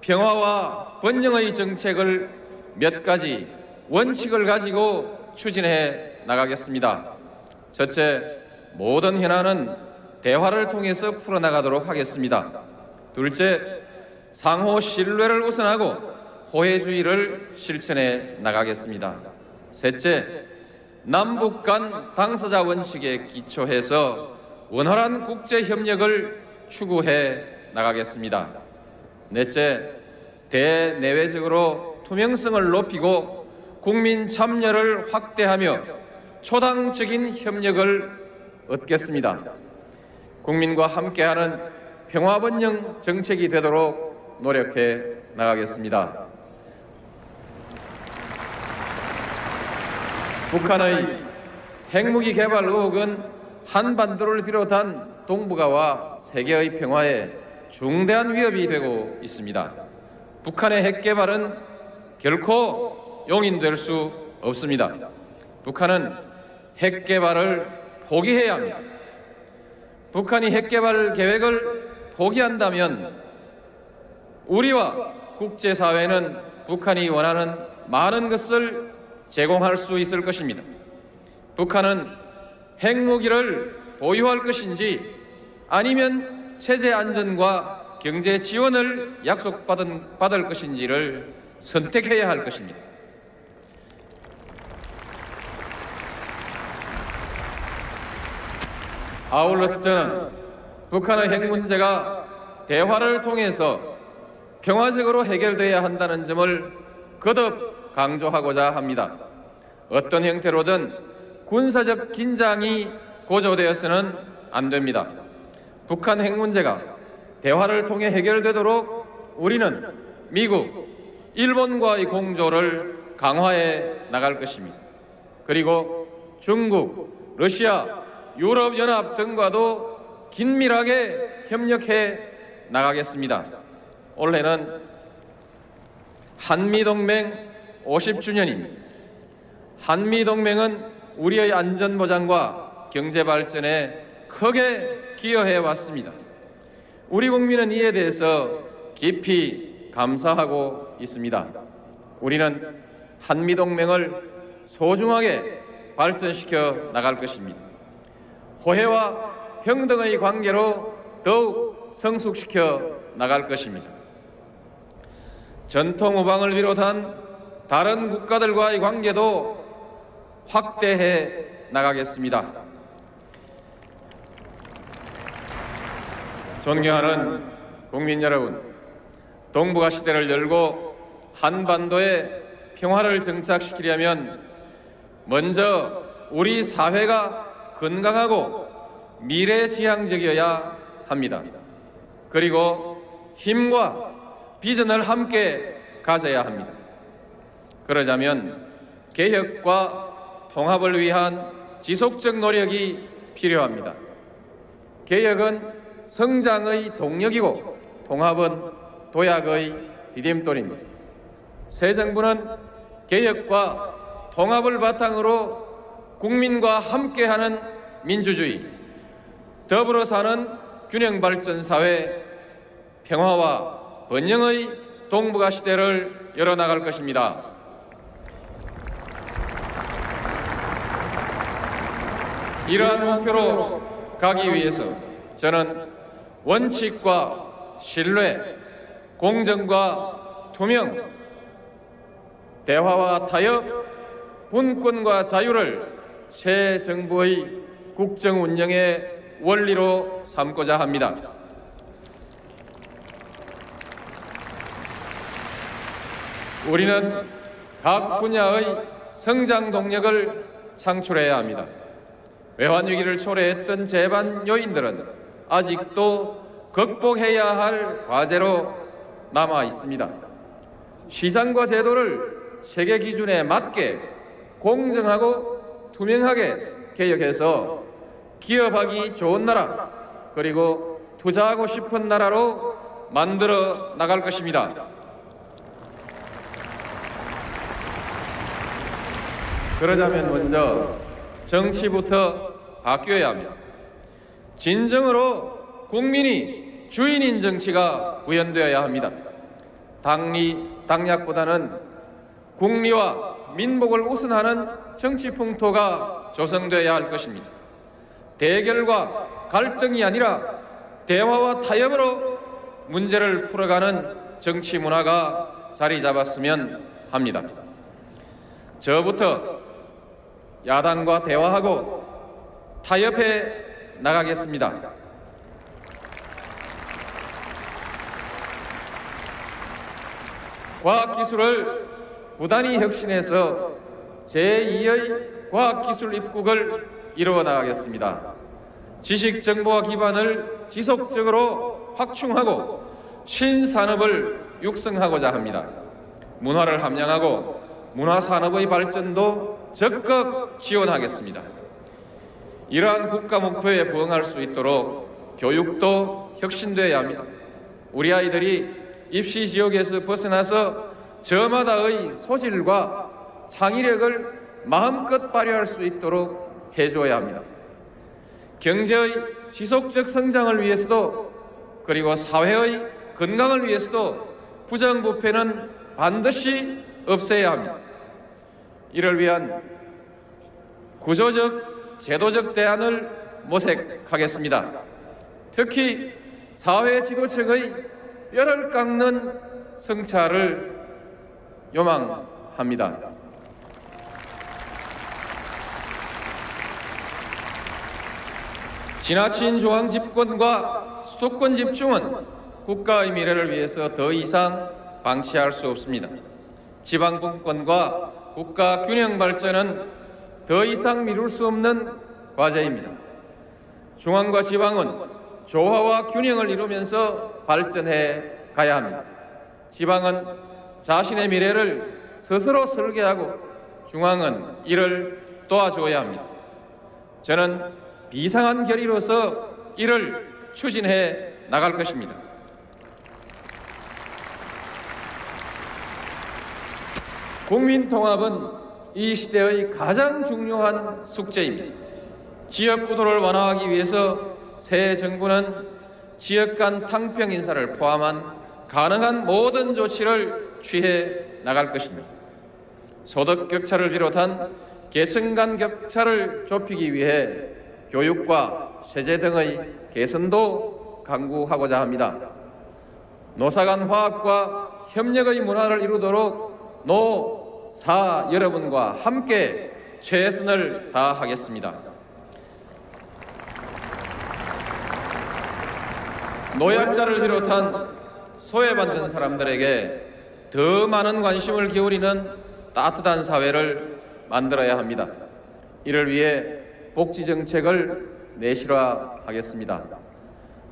평화와 번영의 정책을 몇 가지 원칙을 가지고 추진해 나가겠습니다. 첫째, 모든 현안은 대화를 통해서 풀어나가도록 하겠습니다. 둘째, 상호 신뢰를 우선하고 호혜주의를 실천해 나가겠습니다. 셋째, 남북 간 당사자 원칙에 기초해서 원활한 국제협력을 추구해 나가겠습니다. 넷째, 대내외적으로 투명성을 높이고 국민 참여를 확대하며 초당적인 협력을 얻겠습니다. 국민과 함께하는 평화번영 정책이 되도록 노력해 나가겠습니다. 북한의 핵무기 개발 의혹은 한반도를 비롯한 동북아와 세계의 평화에 중대한 위협이 되고 있습니다. 북한의 핵 개발은 결코 용인될 수 없습니다. 북한은 핵 개발을 포기해야 합니다. 북한이 핵 개발 계획을 포기한다면 우리와 국제사회는 북한이 원하는 많은 것을 제공할 수 있을 것입니다. 북한은 핵무기를 보유할 것인지 아니면 체제 안전과 경제 지원을 약속받을 것인지를 선택해야 할 것입니다. 아울러서 저는 북한의 핵 문제가 대화를 통해서 평화적으로 해결돼야 한다는 점을 거듭 강조하고자 합니다. 어떤 형태로든 군사적 긴장이 고조되어서는 안 됩니다. 북한 핵 문제가 대화를 통해 해결되도록 우리는 미국, 일본과의 공조를 강화해 나갈 것입니다. 그리고 중국, 러시아, 유럽연합 등과도 긴밀하게 협력해 나가겠습니다. 올해는 한미동맹 50주년입니다. 한미동맹은 우리의 안전보장과 경제발전에 크게 기여해 왔습니다. 우리 국민은 이에 대해서 깊이 감사하고 있습니다. 우리는 한미동맹을 소중하게 발전시켜 나갈 것입니다. 호혜와 평등의 관계로 더욱 성숙시켜 나갈 것입니다. 전통 우방을 비롯한 다른 국가들과의 관계도 확대해 나가겠습니다. 존경하는 국민 여러분, 동북아 시대를 열고 한반도에 평화를 정착시키려면 먼저 우리 사회가 건강하고 미래지향적이어야 합니다. 그리고 힘과 비전을 함께 가져야 합니다. 그러자면 개혁과 통합을 위한 지속적 노력이 필요합니다. 개혁은 성장의 동력이고 통합은 도약의 디딤돌입니다. 새 정부는 개혁과 통합을 바탕으로 국민과 함께하는 민주주의, 더불어 사는 균형발전 사회, 평화와 번영의 동북아 시대를 열어나갈 것입니다. 이러한 목표로 가기 위해서 저는 원칙과 신뢰, 공정과 투명, 대화와 타협, 분권과 자유를 새 정부의 국정 운영의 원리로 삼고자 합니다. 우리는 각 분야의 성장 동력을 창출해야 합니다. 외환위기를 초래했던 재반 요인들은 아직도 극복해야 할 과제로 남아 있습니다. 시장과 제도를 세계 기준에 맞게 공정하고 투명하게 개혁해서 기업하기 좋은 나라, 그리고 투자하고 싶은 나라로 만들어 나갈 것입니다. 그러자면 먼저 정치부터 바뀌어야 합니다. 진정으로 국민이 주인인 정치가 구현되어야 합니다. 당략보다는 국리와 민복을 우선하는 정치 풍토가 조성되어야 할 것입니다. 대결과 갈등이 아니라 대화와 타협으로 문제를 풀어가는 정치 문화가 자리 잡았으면 합니다. 저부터 야당과 대화하고 타협해 나가겠습니다. 과학기술을 부단히 혁신해서 제2의 과학기술 입국을 이루어 나가겠습니다. 지식정보화 기반을 지속적으로 확충하고 신산업을 육성하고자 합니다. 문화를 함양하고 문화산업의 발전도 적극 지원하겠습니다. 이러한 국가 목표에 부응할 수 있도록 교육도 혁신되어야 합니다. 우리 아이들이 입시 지옥에서 벗어나서 저마다의 소질과 창의력을 마음껏 발휘할 수 있도록 해주어야 합니다. 경제의 지속적 성장을 위해서도, 그리고 사회의 건강을 위해서도 부정부패는 반드시 없애야 합니다. 이를 위한 구조적, 제도적 대안을 모색하겠습니다. 특히 사회 지도층의 뼈를 깎는 성찰을 요망합니다. 지나친 중앙 집권과 수도권 집중은 국가의 미래를 위해서 더 이상 방치할 수 없습니다. 지방 분권과 국가 균형 발전은 더 이상 미룰 수 없는 과제입니다. 중앙과 지방은 조화와 균형을 이루면서 발전해 가야 합니다. 지방은 자신의 미래를 스스로 설계하고 중앙은 이를 도와줘야 합니다. 저는 비상한 결의로서 이를 추진해 나갈 것입니다. 국민 통합은 이 시대의 가장 중요한 숙제입니다. 지역 구도를 완화하기 위해서 새 정부는 지역 간 탕평 인사를 포함한 가능한 모든 조치를 취해 나갈 것입니다. 소득 격차를 비롯한 계층 간 격차를 좁히기 위해 교육과 세제 등의 개선도 강구하고자 합니다. 노사 간 화합과 협력의 문화를 이루도록 노, 사 여러분과 함께 최선을 다하겠습니다. 노약자를 비롯한 소외받는 사람들에게 더 많은 관심을 기울이는 따뜻한 사회를 만들어야 합니다. 이를 위해 복지정책을 내실화하겠습니다.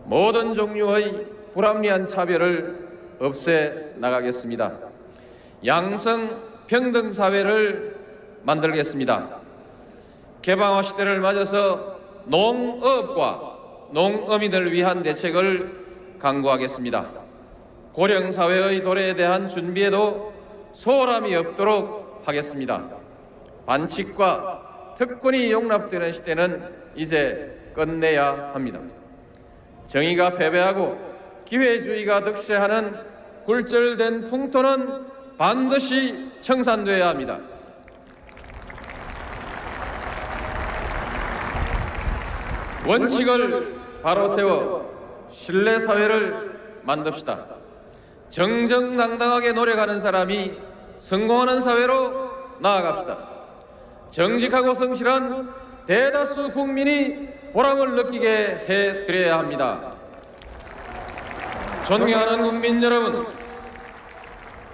모든 종류의 불합리한 차별을 없애 나가겠습니다. 양성 평등 사회를 만들겠습니다. 개방화 시대를 맞아서 농업과 농어민을 위한 대책을 강구하겠습니다. 고령사회의 도래에 대한 준비에도 소홀함이 없도록 하겠습니다. 반칙과 특권이 용납되는 시대는 이제 끝내야 합니다. 정의가 패배하고 기회주의가 득세하는 굴절된 풍토는 반드시 청산되어야 합니다. 원칙을 바로 세워 신뢰사회를 만듭시다. 정정당당하게 노력하는 사람이 성공하는 사회로 나아갑시다. 정직하고 성실한 대다수 국민이 보람을 느끼게 해드려야 합니다. 존경하는 국민 여러분,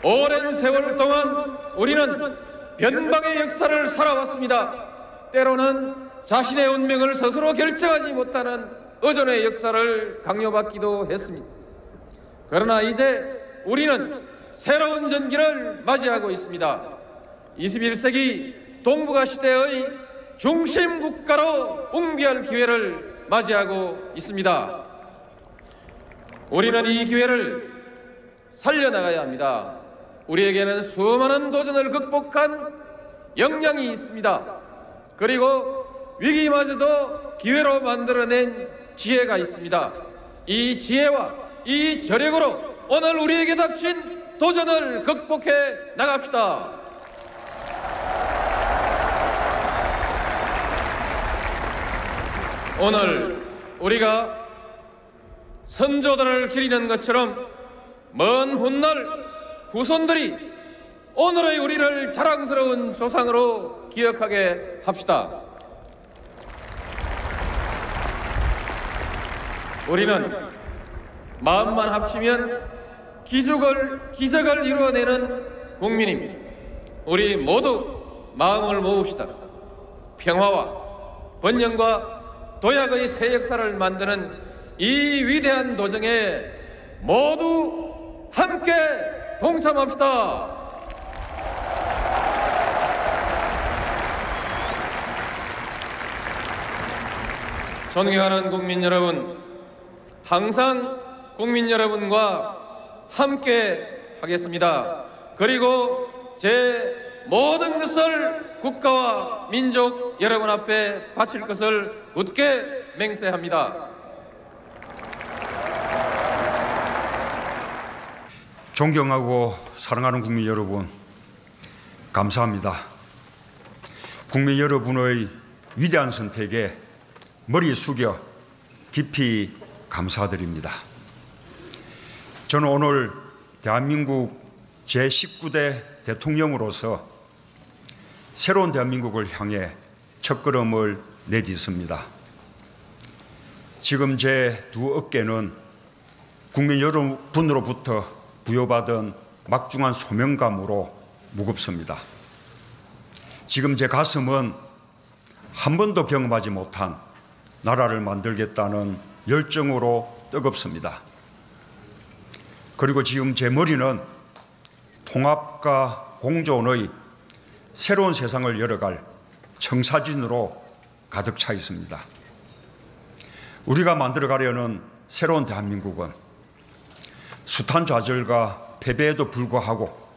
오랜 세월 동안 우리는 변방의 역사를 살아왔습니다. 때로는 자신의 운명을 스스로 결정하지 못하는 의존의 역사를 강요받기도 했습니다. 그러나 이제 우리는 새로운 전기를 맞이하고 있습니다. 21세기 동북아 시대의 중심 국가로 웅비할 기회를 맞이하고 있습니다. 우리는 이 기회를 살려나가야 합니다. 우리에게는 수많은 도전을 극복한 역량이 있습니다. 그리고 위기마저도 기회로 만들어낸 지혜가 있습니다. 이 지혜와 이 저력으로 오늘 우리에게 닥친 도전을 극복해 나갑시다. 오늘 우리가 선조들을 기리는 것처럼 먼 훗날 후손들이 오늘의 우리를 자랑스러운 조상으로 기억하게 합시다. 우리는 마음만 합치면 기적을 이루어내는 국민입니다. 우리 모두 마음을 모읍시다. 평화와 번영과 도약의 새 역사를 만드는 이 위대한 도정에 모두 함께 동참합시다. 존경하는 국민 여러분, 항상 국민 여러분과 함께 하겠습니다. 그리고 제 모든 것을 국가와 민족 여러분 앞에 바칠 것을 굳게 맹세합니다. 존경하고 사랑하는 국민 여러분, 감사합니다. 국민 여러분의 위대한 선택에 머리 숙여 깊이 감사드립니다. 저는 오늘 대한민국 제19대 대통령으로서 새로운 대한민국을 향해 첫걸음을 내딛습니다. 지금 제 두 어깨는 국민 여러분으로부터 부여받은 막중한 소명감으로 무겁습니다. 지금 제 가슴은 한 번도 경험하지 못한 나라를 만들겠다는 열정으로 뜨겁습니다. 그리고 지금 제 머리는 통합과 공존의 새로운 세상을 열어갈 청사진으로 가득 차 있습니다. 우리가 만들어가려는 새로운 대한민국은 숱한 좌절과 패배에도 불구하고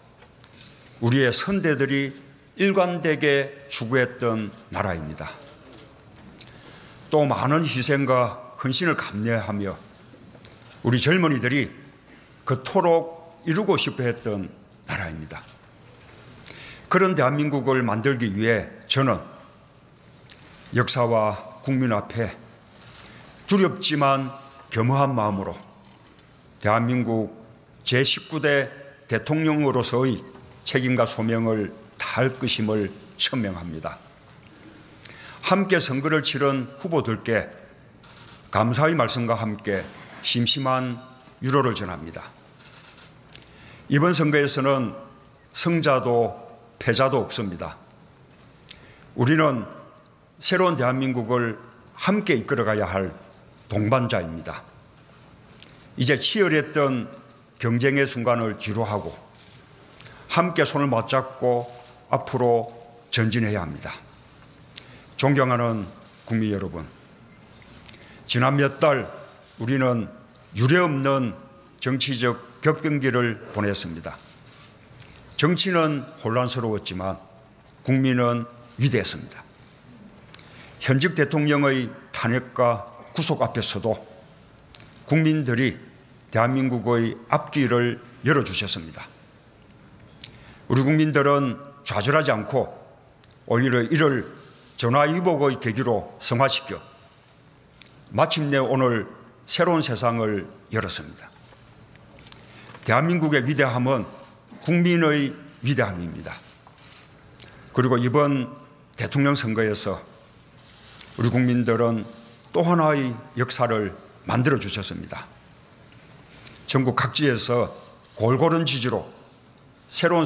우리의 선대들이 일관되게 추구했던 나라입니다. 또 많은 희생과 헌신을 감내하며 우리 젊은이들이 그토록 이루고 싶어 했던 나라입니다. 그런 대한민국을 만들기 위해 저는 역사와 국민 앞에 두렵지만 겸허한 마음으로 대한민국 제19대 대통령으로서의 책임과 소명을 다할 것임을 천명합니다. 함께 선거를 치른 후보들께 감사의 말씀과 함께 심심한 유로를 전합니다. 이번 선거에서는 승자도 패자도 없습니다. 우리는 새로운 대한민국을 함께 이끌어가야 할 동반자입니다. 이제 치열했던 경쟁의 순간을 뒤로하고 함께 손을 맞잡고 앞으로 전진해야 합니다. 존경하는 국민 여러분, 지난 몇 달 우리는 유례없는 정치적 격변기를 보냈습니다. 정치는 혼란스러웠지만 국민은 위대했습니다. 현직 대통령의 탄핵과 구속 앞에서도 국민들이 대한민국의 앞길을 열어주셨습니다. 우리 국민들은 좌절하지 않고 오히려 이를 전화위복의 계기로 성화시켜 마침내 오늘 새로운 세상을 열었습니다. 대한민국의 위대함은 국민의 위대함입니다. 그리고 이번 대통령 선거에서 우리 국민들은 또 하나의 역사를 만들어 주셨습니다. 전국 각지에서 골고른 지지로 새로운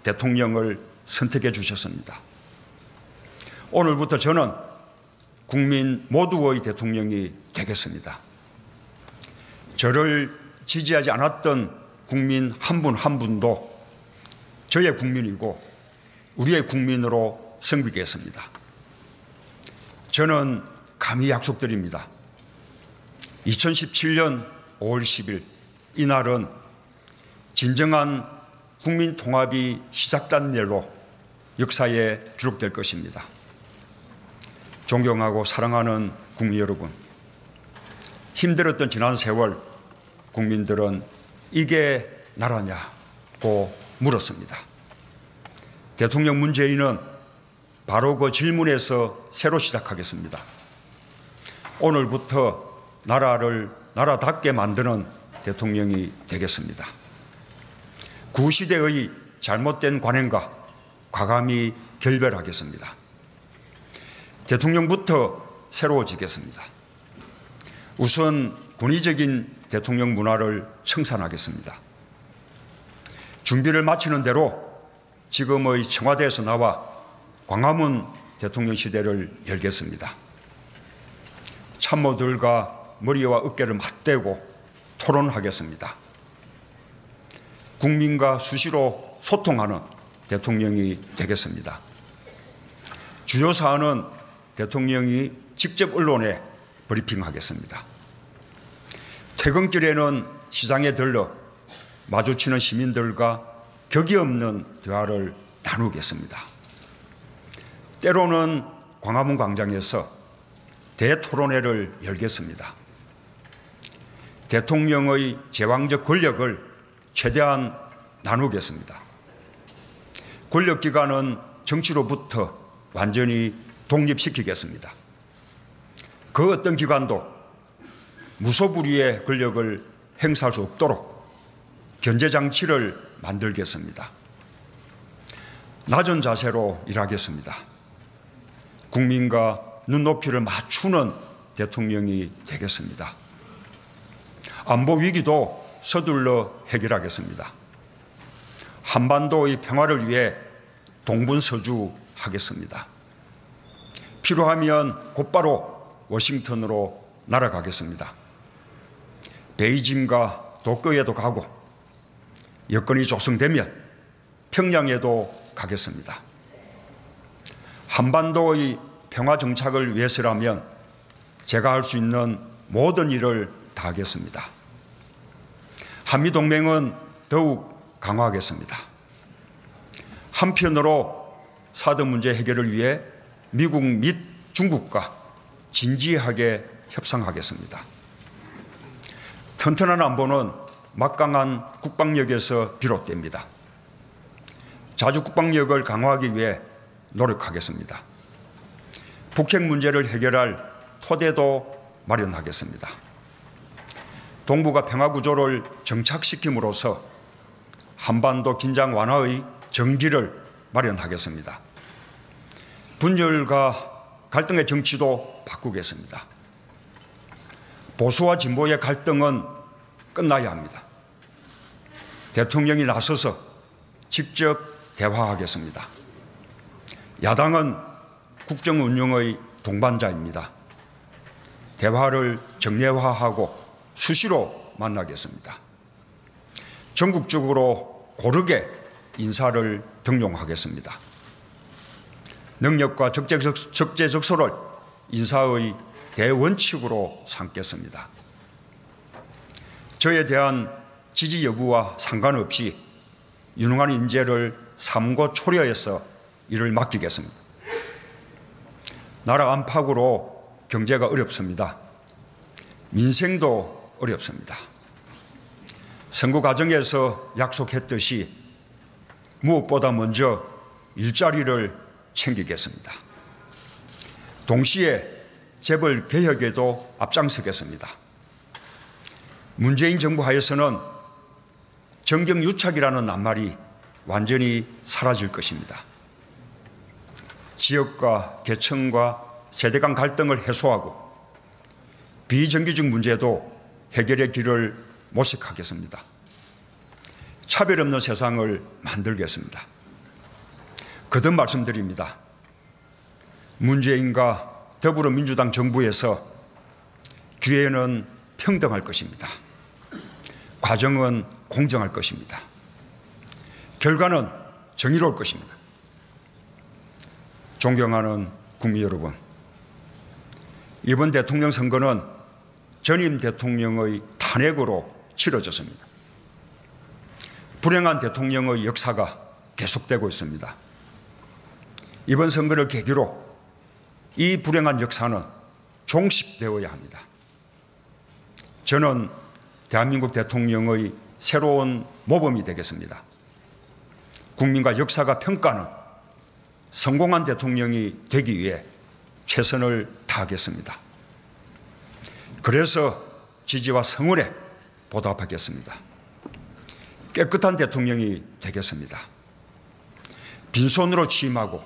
대통령을 선택해 주셨습니다. 오늘부터 저는 국민 모두의 대통령이 되겠습니다. 저를 지지하지 않았던 국민 한 분 한 분도 저의 국민이고 우리의 국민으로 섬기겠습니다. 저는 감히 약속드립니다. 2017년 5월 10일 이날은 진정한 국민 통합이 시작된 날로 역사에 기록될 것입니다. 존경하고 사랑하는 국민 여러분, 힘들었던 지난 세월 국민들은 이게 나라냐고 물었습니다. 대통령 문재인은 바로 그 질문에서 새로 시작하겠습니다. 오늘부터 나라를 나라답게 만드는 대통령이 되겠습니다. 구시대의 잘못된 관행과 과감히 결별하겠습니다. 대통령부터 새로워지겠습니다. 우선 권위적인 대통령 문화를 청산하겠습니다. 준비를 마치는 대로 지금의 청와대에서 나와 광화문 대통령 시대를 열겠습니다. 참모들과 머리와 어깨를 맞대고 토론하겠습니다. 국민과 수시로 소통하는 대통령이 되겠습니다. 주요 사안은 대통령이 직접 언론에 브리핑하겠습니다. 퇴근길에는 시장에 들러 마주치는 시민들과 격이 없는 대화를 나누겠습니다. 때로는 광화문 광장에서 대토론회를 열겠습니다. 대통령의 제왕적 권력을 최대한 나누겠습니다. 권력기관은 정치로부터 완전히 독립시키겠습니다. 그 어떤 기관도 무소불위의 권력을 행사할 수 없도록 견제장치를 만들겠습니다. 낮은 자세로 일하겠습니다. 국민과 눈높이를 맞추는 대통령이 되겠습니다. 안보 위기도 서둘러 해결하겠습니다. 한반도의 평화를 위해 동분서주하겠습니다. 필요하면 곧바로 워싱턴으로 날아가겠습니다. 베이징과 도쿄에도 가고 여건이 조성되면 평양에도 가겠습니다. 한반도의 평화 정착을 위해서라면 제가 할 수 있는 모든 일을 다하겠습니다. 한미동맹은 더욱 강화하겠습니다. 한편으로 사드 문제 해결을 위해 미국 및 중국과 진지하게 협상하겠습니다. 튼튼한 안보는 막강한 국방력에서 비롯됩니다. 자주 국방력을 강화하기 위해 노력하겠습니다. 북핵 문제를 해결할 토대도 마련하겠습니다. 동북아 평화구조를 정착시킴으로써 한반도 긴장 완화의 전기를 마련하겠습니다. 분열과 갈등의 정치도 바꾸겠습니다. 보수와 진보의 갈등은 끝나야 합니다. 대통령이 나서서 직접 대화하겠습니다. 야당은 국정 운영의 동반자입니다. 대화를 정례화하고 수시로 만나겠습니다. 전국적으로 고르게 인사를 등용하겠습니다. 능력과 적재적소를 인사의 대원칙으로 삼겠습니다. 저에 대한 지지 여부와 상관없이 유능한 인재를 삼고 초려해서 일을 맡기겠습니다. 나라 안팎으로 경제가 어렵습니다. 민생도 어렵습니다. 선거 과정에서 약속했듯이 무엇보다 먼저 일자리를 챙기겠습니다. 동시에 재벌 개혁에도 앞장서겠습니다. 문재인 정부 하에서는 정경유착이라는 낱말이 완전히 사라질 것입니다. 지역과 계층과 세대 간 갈등을 해소하고 비정규직 문제도 해결의 길을 모색하겠습니다. 차별 없는 세상을 만들겠습니다. 거듭 말씀드립니다. 문재인과 더불어민주당 정부에서 기회는 평등할 것입니다. 과정은 공정할 것입니다. 결과는 정의로울 것입니다. 존경하는 국민 여러분, 이번 대통령 선거는 전임 대통령의 탄핵으로 치러졌습니다. 불행한 대통령의 역사가 계속되고 있습니다. 이번 선거를 계기로 이 불행한 역사는 종식되어야 합니다. 저는 대한민국 대통령의 새로운 모범이 되겠습니다. 국민과 역사가 평가하는 성공한 대통령이 되기 위해 최선을 다하겠습니다. 그래서 지지와 성원에 보답하겠습니다. 깨끗한 대통령이 되겠습니다. 빈손으로 취임하고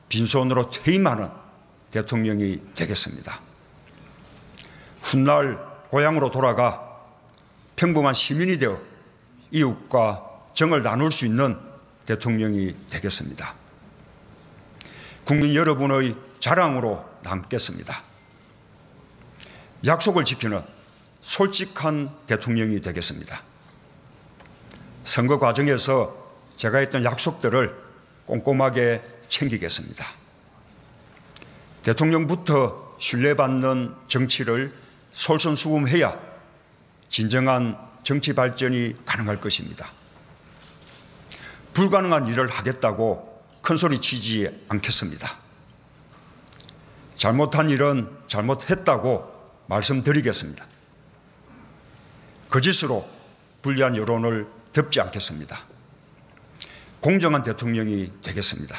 빈손으로 퇴임하는 대통령이 되겠습니다. 훗날 고향으로 돌아가 평범한 시민이 되어 이웃과 정을 나눌 수 있는 대통령이 되겠습니다. 국민 여러분의 자랑으로 남겠습니다. 약속을 지키는 솔직한 대통령이 되겠습니다. 선거 과정에서 제가 했던 약속들을 꼼꼼하게 챙기겠습니다. 대통령부터 신뢰받는 정치를 솔선수범해야 진정한 정치 발전이 가능할 것입니다. 불가능한 일을 하겠다고 큰소리 치지 않겠습니다. 잘못한 일은 잘못했다고 말씀드리겠습니다. 거짓으로 불리한 여론을 덮지 않겠습니다. 공정한 대통령이 되겠습니다.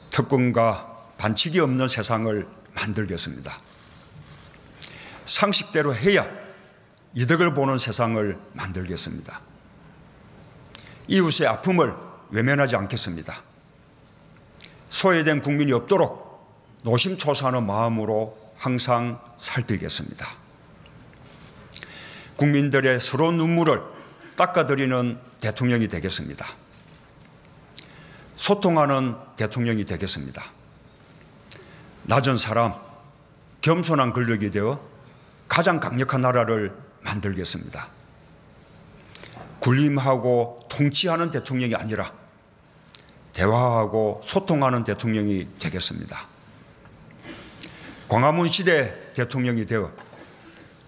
특권과 반칙이 없는 세상을 만들겠습니다. 상식대로 해야 이득을 보는 세상을 만들겠습니다. 이웃의 아픔을 외면하지 않겠습니다. 소외된 국민이 없도록 노심초사하는 마음으로 항상 살피겠습니다. 국민들의 서러운 눈물을 닦아드리는 대통령이 되겠습니다. 소통하는 대통령이 되겠습니다. 낮은 사람, 겸손한 권력이 되어 가장 강력한 나라를 만들겠습니다. 군림하고 통치하는 대통령이 아니라 대화하고 소통하는 대통령이 되겠습니다. 광화문 시대 대통령이 되어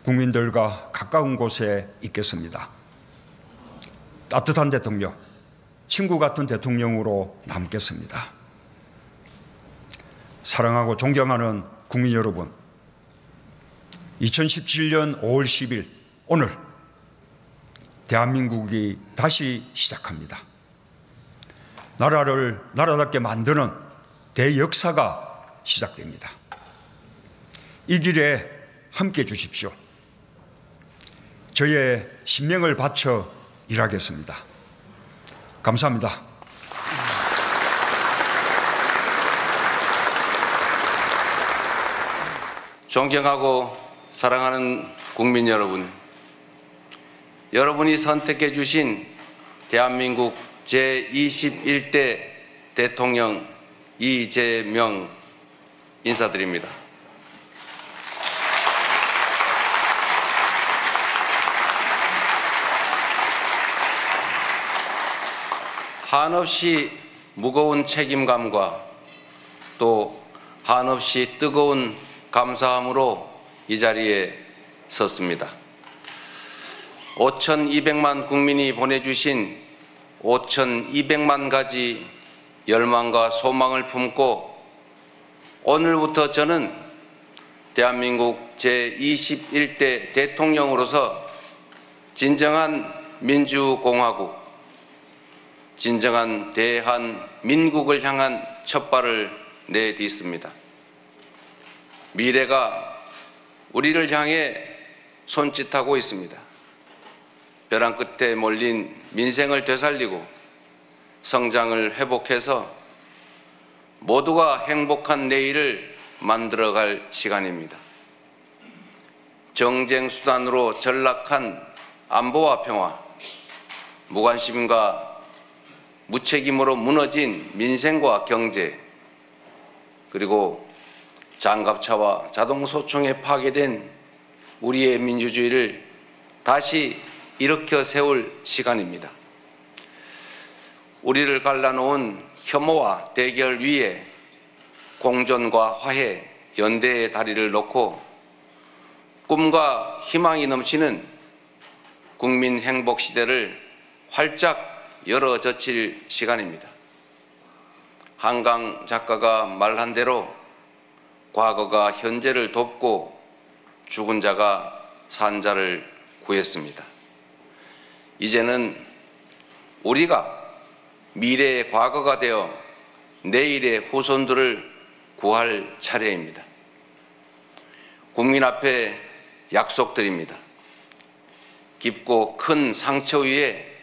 국민들과 가까운 곳에 있겠습니다. 따뜻한 대통령, 친구 같은 대통령으로 남겠습니다. 사랑하고 존경하는 국민 여러분, 2017년 5월 10일 오늘 대한민국이 다시 시작합니다. 나라를 나라답게 만드는 대역사가 시작됩니다. 이 길에 함께 해 주십시오. 저의 신명을 바쳐 일하겠습니다. 감사합니다. 존경하고 사랑하는 국민 여러분, 여러분이 선택해 주신 대한민국 제21대 대통령 이재명 인사드립니다. 한없이 무거운 책임감과 또 한없이 뜨거운 감사함으로 이 자리에 섰습니다. 5,200만 국민이 보내주신 5,200만 가지 열망과 소망을 품고 오늘부터 저는 대한민국 제21대 대통령으로서 진정한 민주공화국, 진정한 대한민국을 향한 첫발을 내딛습니다. 미래가 우리를 향해 손짓하고 있습니다. 벼랑 끝에 몰린 민생을 되살리고 성장을 회복해서 모두가 행복한 내일을 만들어갈 시간입니다. 정쟁 수단으로 전락한 안보와 평화, 무관심과 무책임으로 무너진 민생과 경제, 그리고 장갑차와 자동소총에 파괴된 우리의 민주주의를 다시 일으켜 세울 시간입니다. 우리를 갈라놓은 혐오와 대결 위에 공존과 화해, 연대의 다리를 놓고 꿈과 희망이 넘치는 국민 행복 시대를 활짝 열어젖힐 시간입니다. 한강 작가가 말한 대로 과거가 현재를 돕고 죽은 자가 산 자를 구했습니다. 이제는 우리가 미래의 과거가 되어 내일의 후손들을 구할 차례입니다. 국민 앞에 약속드립니다. 깊고 큰 상처 위에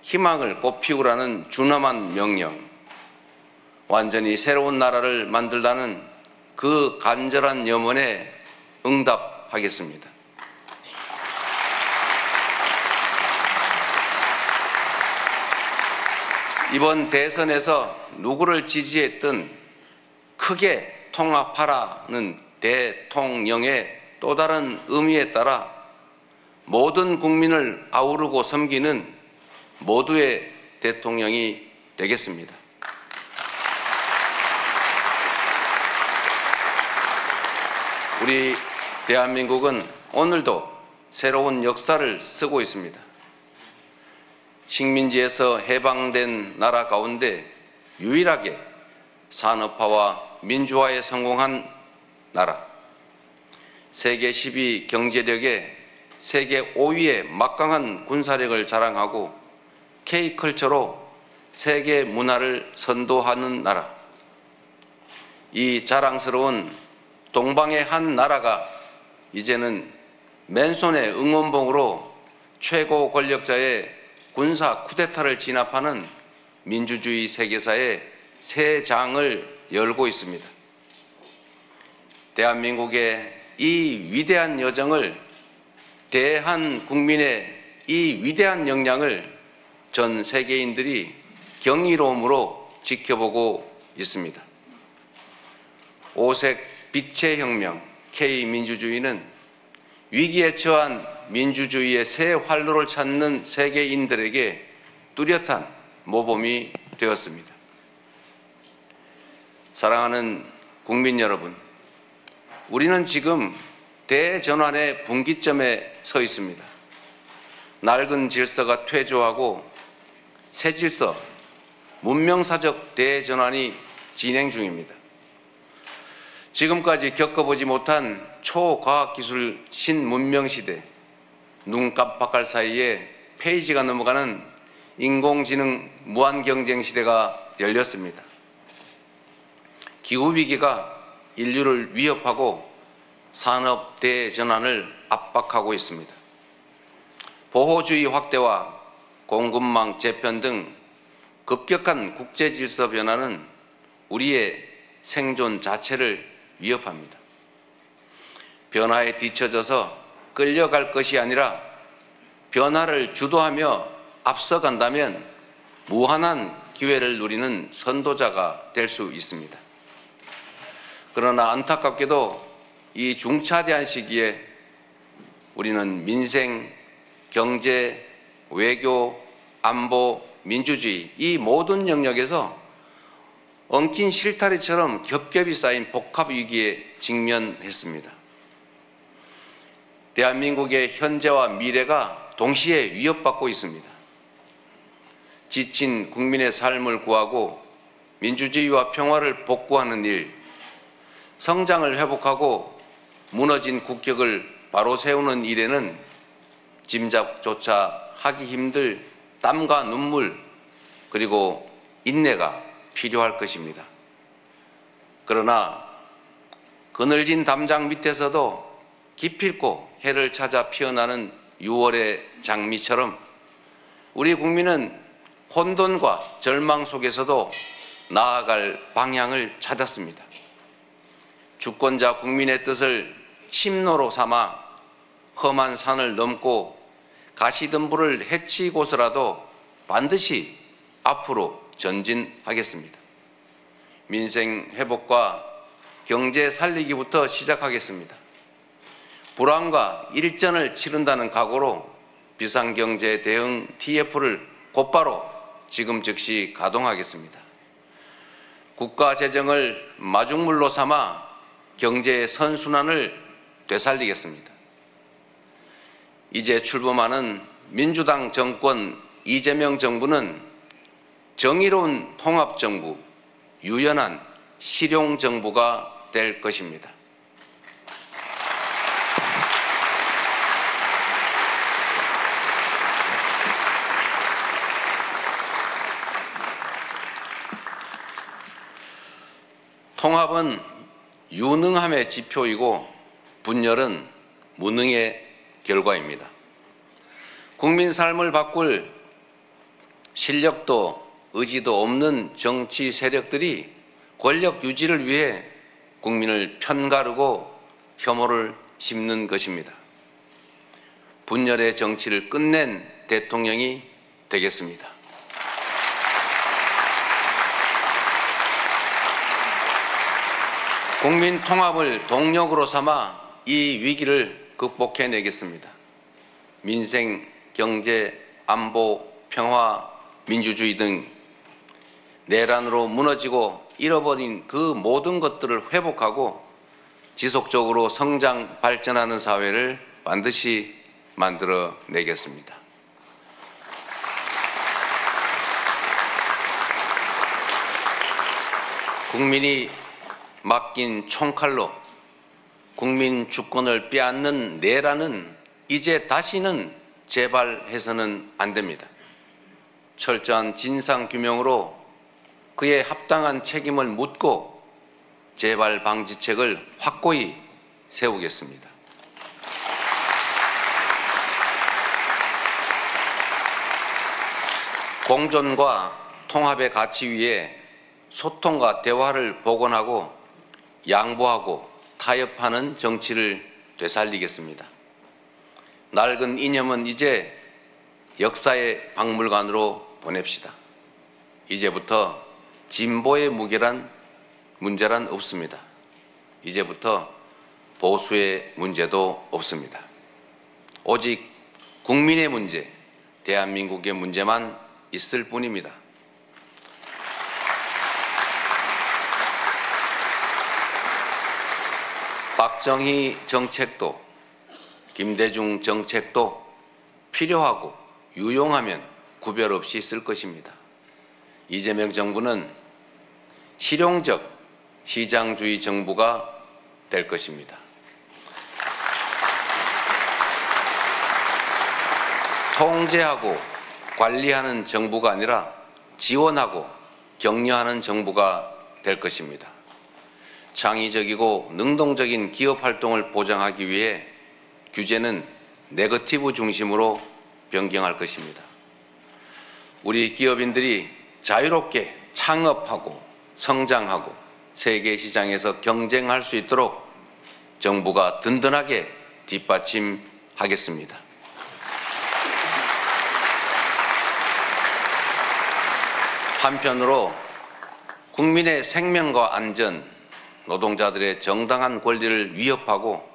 희망을 꽃피우라는 준엄한 명령, 완전히 새로운 나라를 만들라는 그 간절한 염원에 응답하겠습니다. 이번 대선에서 누구를 지지했든 크게 통합하라는 대통령의 또 다른 의미에 따라 모든 국민을 아우르고 섬기는 모두의 대통령이 되겠습니다. 우리 대한민국은 오늘도 새로운 역사를 쓰고 있습니다. 식민지에서 해방된 나라 가운데 유일하게 산업화와 민주화에 성공한 나라, 세계 10위 경제력에 세계 5위의 막강한 군사력을 자랑하고 K컬처로 세계 문화를 선도하는 나라, 이 자랑스러운 동방의 한 나라가 이제는 맨손의 응원봉으로 최고 권력자의 군사 쿠데타를 진압하는 민주주의 세계사의 새 장을 열고 있습니다. 대한민국의 이 위대한 여정을, 대한국민의 이 위대한 역량을 전 세계인들이 경이로움으로 지켜보고 있습니다. 오색 빛의 혁명 K민주주의는 위기에 처한 민주주의의 새 활로를 찾는 세계인들에게 뚜렷한 모범이 되었습니다. 사랑하는 국민 여러분, 우리는 지금 대전환의 분기점에 서 있습니다. 낡은 질서가 퇴조하고 새 질서, 문명사적 대전환이 진행 중입니다. 지금까지 겪어보지 못한 초과학기술 신문명시대, 눈 깜빡할 사이에 페이지가 넘어가는 인공지능 무한경쟁시대가 열렸습니다. 기후위기가 인류를 위협하고 산업 대전환을 압박하고 있습니다. 보호주의 확대와 공급망 재편 등 급격한 국제질서 변화는 우리의 생존 자체를 위협합니다. 변화에 뒤처져서 끌려갈 것이 아니라 변화를 주도하며 앞서간다면 무한한 기회를 누리는 선도자가 될 수 있습니다. 그러나 안타깝게도 이 중차대한 시기에 우리는 민생, 경제, 외교, 안보, 민주주의 이 모든 영역에서 엉킨 실타래처럼 겹겹이 쌓인 복합 위기에 직면했습니다. 대한민국의 현재와 미래가 동시에 위협받고 있습니다. 지친 국민의 삶을 구하고 민주주의와 평화를 복구하는 일, 성장을 회복하고 무너진 국격을 바로 세우는 일에는 짐작조차 하기 힘들 땀과 눈물 그리고 인내가 필요할 것입니다. 그러나 그늘진 담장 밑에서도 기필코 해를 찾아 피어나는 6월의 장미처럼 우리 국민은 혼돈과 절망 속에서도 나아갈 방향을 찾았습니다. 주권자 국민의 뜻을 침노로 삼아 험한 산을 넘고 가시덤불을 헤치고서라도 반드시 앞으로 전진하겠습니다. 민생 회복과 경제 살리기부터 시작하겠습니다. 불황과 일전을 치른다는 각오로 비상경제 대응 TF를 곧바로 지금 즉시 가동하겠습니다. 국가 재정을 마중물로 삼아 경제의 선순환을 되살리겠습니다. 이제 출범하는 민주당 정권 이재명 정부는 정의로운 통합정부, 유연한 실용정부가 될 것입니다. 통합은 유능함의 지표이고 분열은 무능의 결과입니다. 국민 삶을 바꿀 실력도 의지도 없는 정치 세력들이 권력 유지를 위해 국민을 편가르고 혐오를 심는 것입니다. 분열의 정치를 끝낸 대통령이 되겠습니다. 국민 통합을 동력으로 삼아 이 위기를 극복해내겠습니다. 민생, 경제, 안보, 평화, 민주주의 등 내란으로 무너지고 잃어버린 그 모든 것들을 회복하고 지속적으로 성장, 발전하는 사회를 반드시 만들어내겠습니다. 국민이 맡긴 총칼로 국민 주권을 빼앗는 내란은 이제 다시는 재발해서는 안 됩니다. 철저한 진상규명으로 그에 합당한 책임을 묻고 재발 방지책을 확고히 세우겠습니다. 공존과 통합의 가치 위에 소통과 대화를 복원하고 양보하고 타협하는 정치를 되살리겠습니다. 낡은 이념은 이제 역사의 박물관으로 보냅시다. 이제부터 진보의 문제란 없습니다. 이제부터 보수의 문제도 없습니다. 오직 국민의 문제, 대한민국의 문제만 있을 뿐입니다. 박정희 정책도 김대중 정책도 필요하고 유용하면 구별 없이 쓸 것입니다. 이재명 정부는 실용적 시장주의 정부가 될 것입니다. 통제하고 관리하는 정부가 아니라 지원하고 격려하는 정부가 될 것입니다. 창의적이고 능동적인 기업 활동을 보장하기 위해 규제는 네거티브 중심으로 변경할 것입니다. 우리 기업인들이 자유롭게 창업하고 성장하고 세계 시장에서 경쟁할 수 있도록 정부가 든든하게 뒷받침하겠습니다. 한편으로 국민의 생명과 안전, 노동자들의 정당한 권리를 위협하고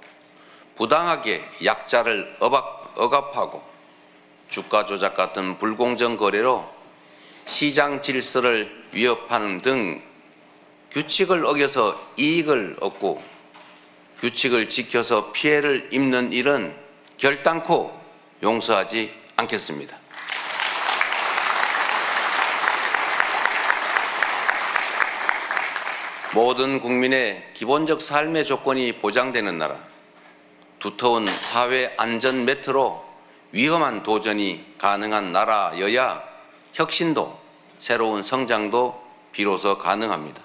부당하게 약자를 억압하고 주가 조작 같은 불공정 거래로 시장 질서를 위협하는 등 규칙을 어겨서 이익을 얻고 규칙을 지켜서 피해를 입는 일은 결단코 용서하지 않겠습니다. 모든 국민의 기본적 삶의 조건이 보장되는 나라, 두터운 사회 안전 매트로 위험한 도전이 가능한 나라여야 혁신도 새로운 성장도 비로소 가능합니다.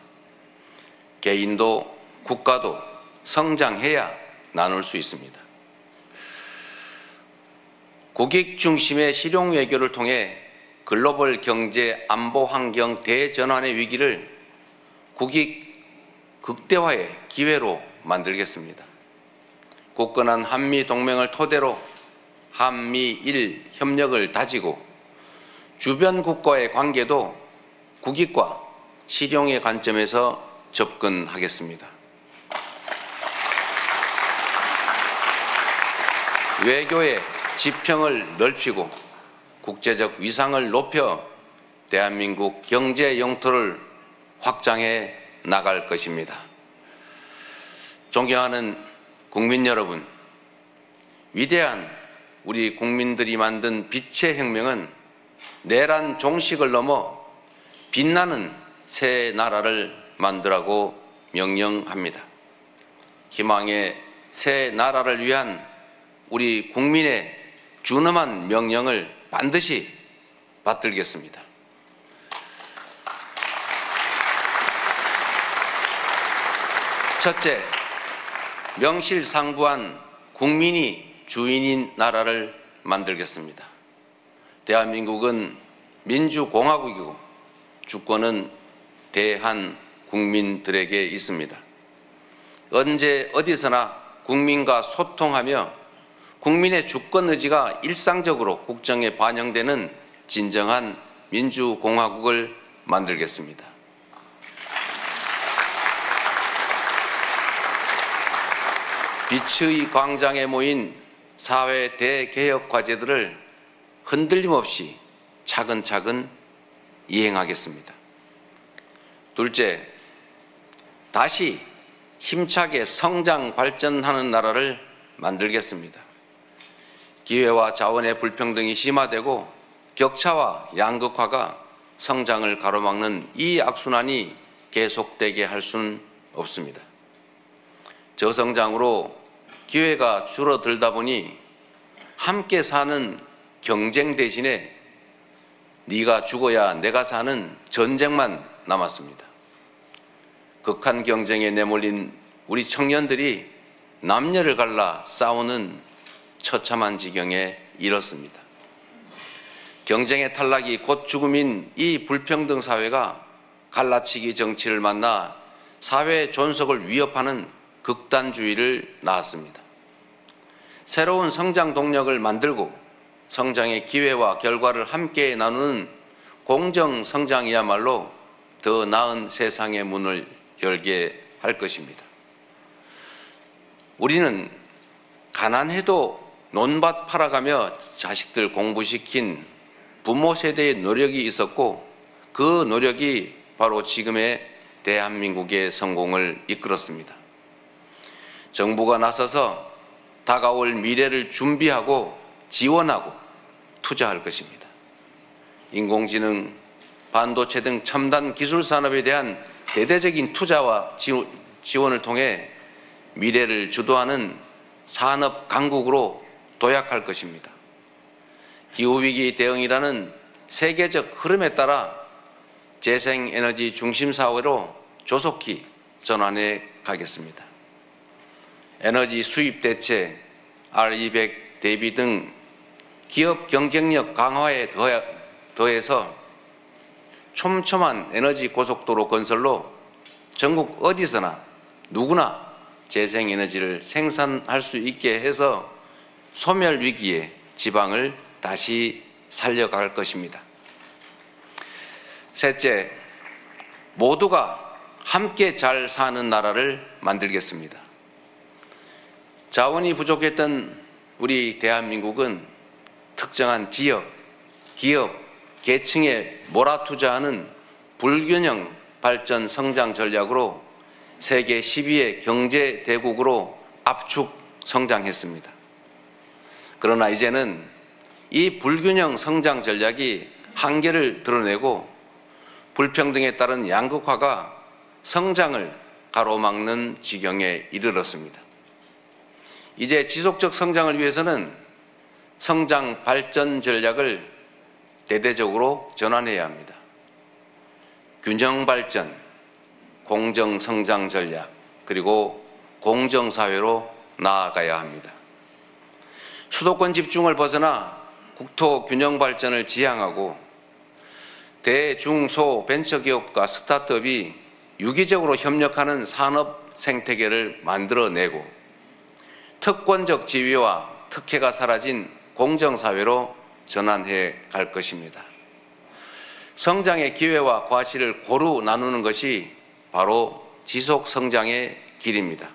개인도 국가도 성장해야 나눌 수 있습니다. 국익 중심의 실용 외교를 통해 글로벌 경제 안보 환경 대전환의 위기를 국익 극대화의 기회로 만들겠습니다. 굳건한 한미 동맹을 토대로 한미일 협력을 다지고 주변 국가의 관계도 국익과 실용의 관점에서 접근하겠습니다. 외교의 지평을 넓히고 국제적 위상을 높여 대한민국 경제 영토를 확장해 나갈 것입니다. 존경하는 국민 여러분, 위대한 우리 국민들이 만든 빛의 혁명은 내란 종식을 넘어 빛나는 새 나라를 만들라고 명령합니다. 희망의 새 나라를 위한 우리 국민의 준엄한 명령을 반드시 받들겠습니다. 첫째, 명실상부한 국민이 주인인 나라를 만들겠습니다. 대한민국은 민주공화국이고 주권은 대한 국민들에게 있습니다. 언제 어디서나 국민과 소통하며 국민의 주권 의지가 일상적으로 국정에 반영되는 진정한 민주공화국을 만들겠습니다. 빛의 광장에 모인 사회 대개혁 과제들을 흔들림 없이 차근차근 이행하겠습니다. 둘째, 다시 힘차게 성장 발전하는 나라를 만들겠습니다. 기회와 자원의 불평등이 심화되고 격차와 양극화가 성장을 가로막는 이 악순환이 계속되게 할 수는 없습니다. 저성장으로 기회가 줄어들다 보니 함께 사는 경쟁 대신에 네가 죽어야 내가 사는 전쟁만 남았습니다. 극한 경쟁에 내몰린 우리 청년들이 남녀를 갈라 싸우는 처참한 지경에 이르렀습니다. 경쟁의 탈락이 곧 죽음인 이 불평등 사회가 갈라치기 정치를 만나 사회 존속을 위협하는 극단주의를 낳았습니다. 새로운 성장 동력을 만들고 성장의 기회와 결과를 함께 나누는 공정 성장이야말로 더 나은 세상의 문을 열게 할 것입니다. 우리는 가난해도 논밭 팔아가며 자식들 공부시킨 부모 세대의 노력이 있었고 그 노력이 바로 지금의 대한민국의 성공을 이끌었습니다. 정부가 나서서 다가올 미래를 준비하고 지원하고 투자할 것입니다. 인공지능, 반도체 등 첨단 기술 산업에 대한 대대적인 투자와 지원을 통해 미래를 주도하는 산업 강국으로 도약할 것입니다. 기후위기 대응이라는 세계적 흐름에 따라 재생에너지 중심 사회로 조속히 전환해 가겠습니다. 에너지 수입 대체, R200 대비 등 기업 경쟁력 강화에 더해서 촘촘한 에너지 고속도로 건설로 전국 어디서나 누구나 재생에너지를 생산할 수 있게 해서 소멸 위기의 지방을 다시 살려갈 것입니다. 셋째, 모두가 함께 잘 사는 나라를 만들겠습니다. 자원이 부족했던 우리 대한민국은 특정한 지역, 기업, 계층에 몰아투자하는 불균형 발전 성장 전략으로 세계 10위의 경제 대국으로 압축 성장했습니다. 그러나 이제는 이 불균형 성장 전략이 한계를 드러내고 불평등에 따른 양극화가 성장을 가로막는 지경에 이르렀습니다. 이제 지속적 성장을 위해서는 성장 발전 전략을 대대적으로 전환해야 합니다. 균형 발전, 공정 성장 전략, 그리고 공정 사회로 나아가야 합니다. 수도권 집중을 벗어나 국토 균형 발전을 지향하고 대중소 벤처기업과 스타트업이 유기적으로 협력하는 산업 생태계를 만들어내고 특권적 지위와 특혜가 사라진 공정사회로 전환해 갈 것입니다. 성장의 기회와 과실을 고루 나누는 것이 바로 지속 성장의 길입니다.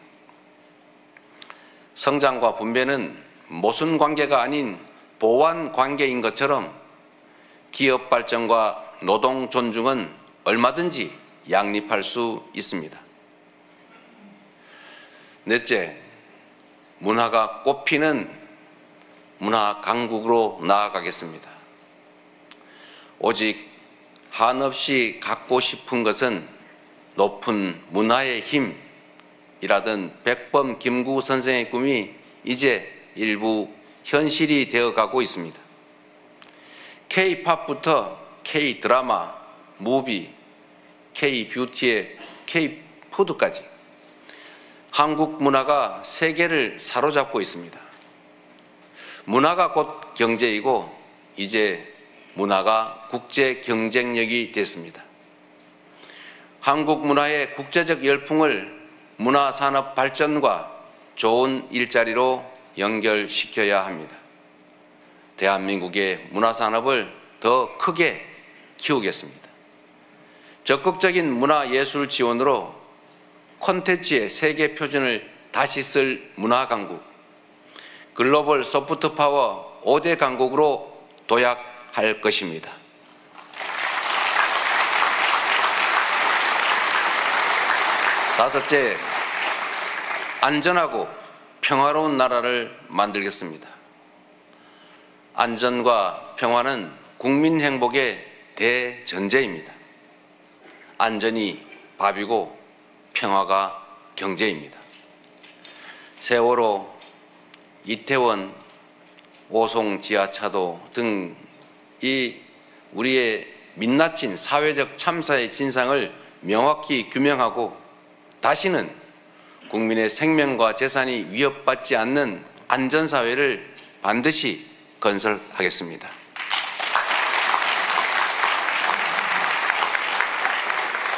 성장과 분배는 모순 관계가 아닌 보완 관계인 것처럼 기업 발전과 노동 존중은 얼마든지 양립할 수 있습니다. 넷째, 문화가 꽃피는 문화 강국으로 나아가겠습니다. 오직 한없이 갖고 싶은 것은 높은 문화의 힘이라던 백범 김구 선생의 꿈이 이제 일부 현실이 되어가고 있습니다. K-팝부터 K-드라마, 무비, K-뷰티의 K-푸드까지 한국 문화가 세계를 사로잡고 있습니다. 문화가 곧 경제이고 이제 문화가 국제 경쟁력이 됐습니다. 한국 문화의 국제적 열풍을 문화산업 발전과 좋은 일자리로 연결시켜야 합니다. 대한민국의 문화산업을 더 크게 키우겠습니다. 적극적인 문화예술 지원으로 콘텐츠의 세계 표준을 다시 쓸 문화강국, 글로벌 소프트파워 5대 강국으로 도약할 것입니다. 다섯째, 안전하고 평화로운 나라를 만들겠습니다. 안전과 평화는 국민 행복의 대전제입니다. 안전이 밥이고 평화가 경제입니다. 세월호, 이태원, 오송 지하차도 등 이 우리의 민낯진 사회적 참사의 진상을 명확히 규명하고 다시는 국민의 생명과 재산이 위협받지 않는 안전사회를 반드시 건설하겠습니다.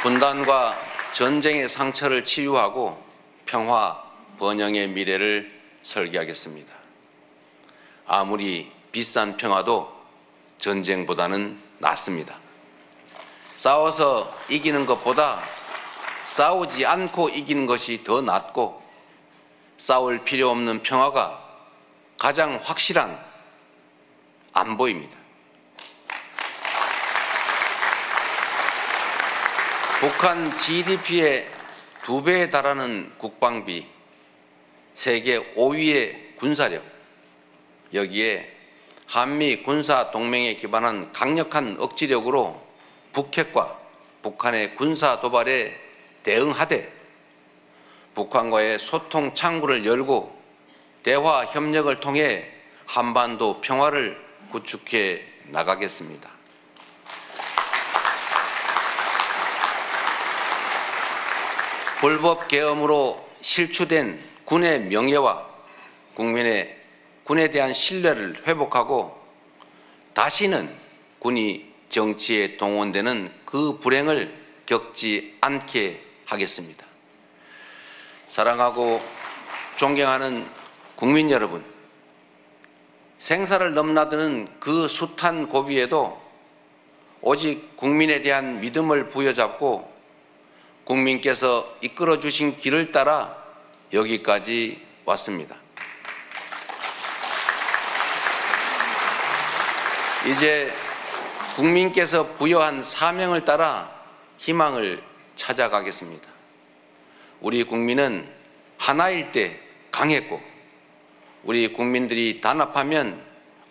분단과 전쟁의 상처를 치유하고 평화, 번영의 미래를 설계하겠습니다. 아무리 비싼 평화도 전쟁보다는 낫습니다. 싸워서 이기는 것보다 싸우지 않고 이기는 것이 더 낫고 싸울 필요 없는 평화가 가장 확실한 안보입니다. 북한 GDP의 2배에 달하는 국방비, 세계 5위의 군사력, 여기에 한미 군사 동맹에 기반한 강력한 억지력으로 북핵과 북한의 군사 도발에 대응하되 북한과의 소통 창구를 열고 대화 협력을 통해 한반도 평화를 구축해 나가겠습니다. 불법 계엄으로 실추된 군의 명예와 군에 대한 신뢰를 회복하고 다시는 군이 정치에 동원되는 그 불행을 겪지 않게 하겠습니다. 사랑하고 존경하는 국민 여러분, 생사를 넘나드는 그 숱한 고비에도 오직 국민에 대한 믿음을 부여잡고 국민께서 이끌어 주신 길을 따라 여기까지 왔습니다. 이제 국민께서 부여한 사명을 따라 희망을 찾아가겠습니다. 우리 국민은 하나일 때 강했고 우리 국민들이 단합하면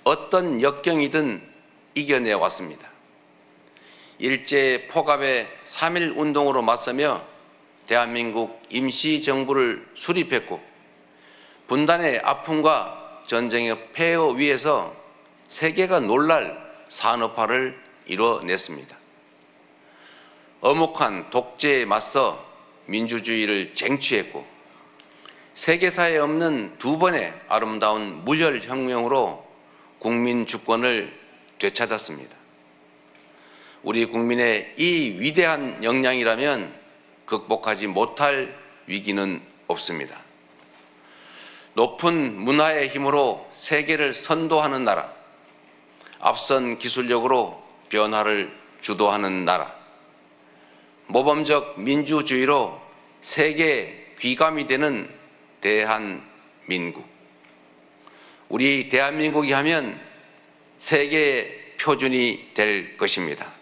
어떤 역경이든 이겨내 왔습니다. 일제 포갑의 3.1 운동으로 맞서며 대한민국 임시정부를 수립했고 분단의 아픔과 전쟁의 폐허 위에서 세계가 놀랄 산업화를 이뤄냈습니다. 엄혹한 독재에 맞서 민주주의를 쟁취했고 세계사에 없는 두 번의 아름다운 무혈혁명으로 국민 주권을 되찾았습니다. 우리 국민의 이 위대한 역량이라면 극복하지 못할 위기는 없습니다. 높은 문화의 힘으로 세계를 선도하는 나라, 앞선 기술력으로 변화를 주도하는 나라, 모범적 민주주의로 세계 귀감이 되는 대한민국. 우리 대한민국이 하면 세계의 표준이 될 것입니다.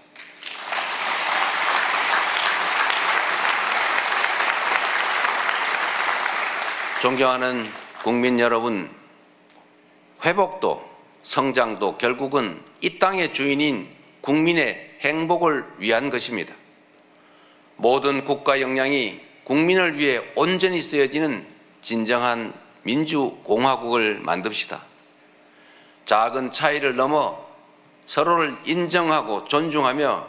존경하는 국민 여러분, 회복도 성장도 결국은 이 땅의 주인인 국민의 행복을 위한 것입니다. 모든 국가 역량이 국민을 위해 온전히 쓰여지는 진정한 민주공화국을 만듭시다. 작은 차이를 넘어 서로를 인정하고 존중하며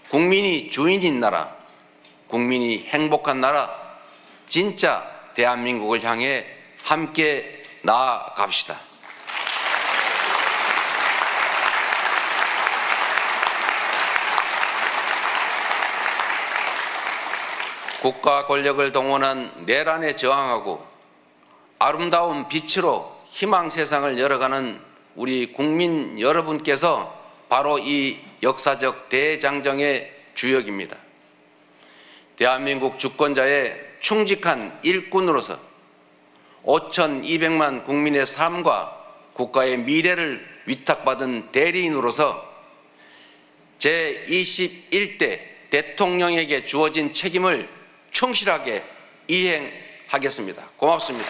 국민이 주인인 나라, 국민이 행복한 나라, 진짜 대한민국을 향해 함께 나아갑시다. 국가 권력을 동원한 내란에 저항하고 아름다운 빛으로 희망 세상을 열어가는 우리 국민 여러분께서 바로 이 역사적 대장정의 주역입니다. 대한민국 주권자의 충직한 일꾼으로서 5,200만 국민의 삶과 국가의 미래를 위탁받은 대리인으로서 제21대 대통령에게 주어진 책임을 충실하게 이행하겠습니다. 고맙습니다.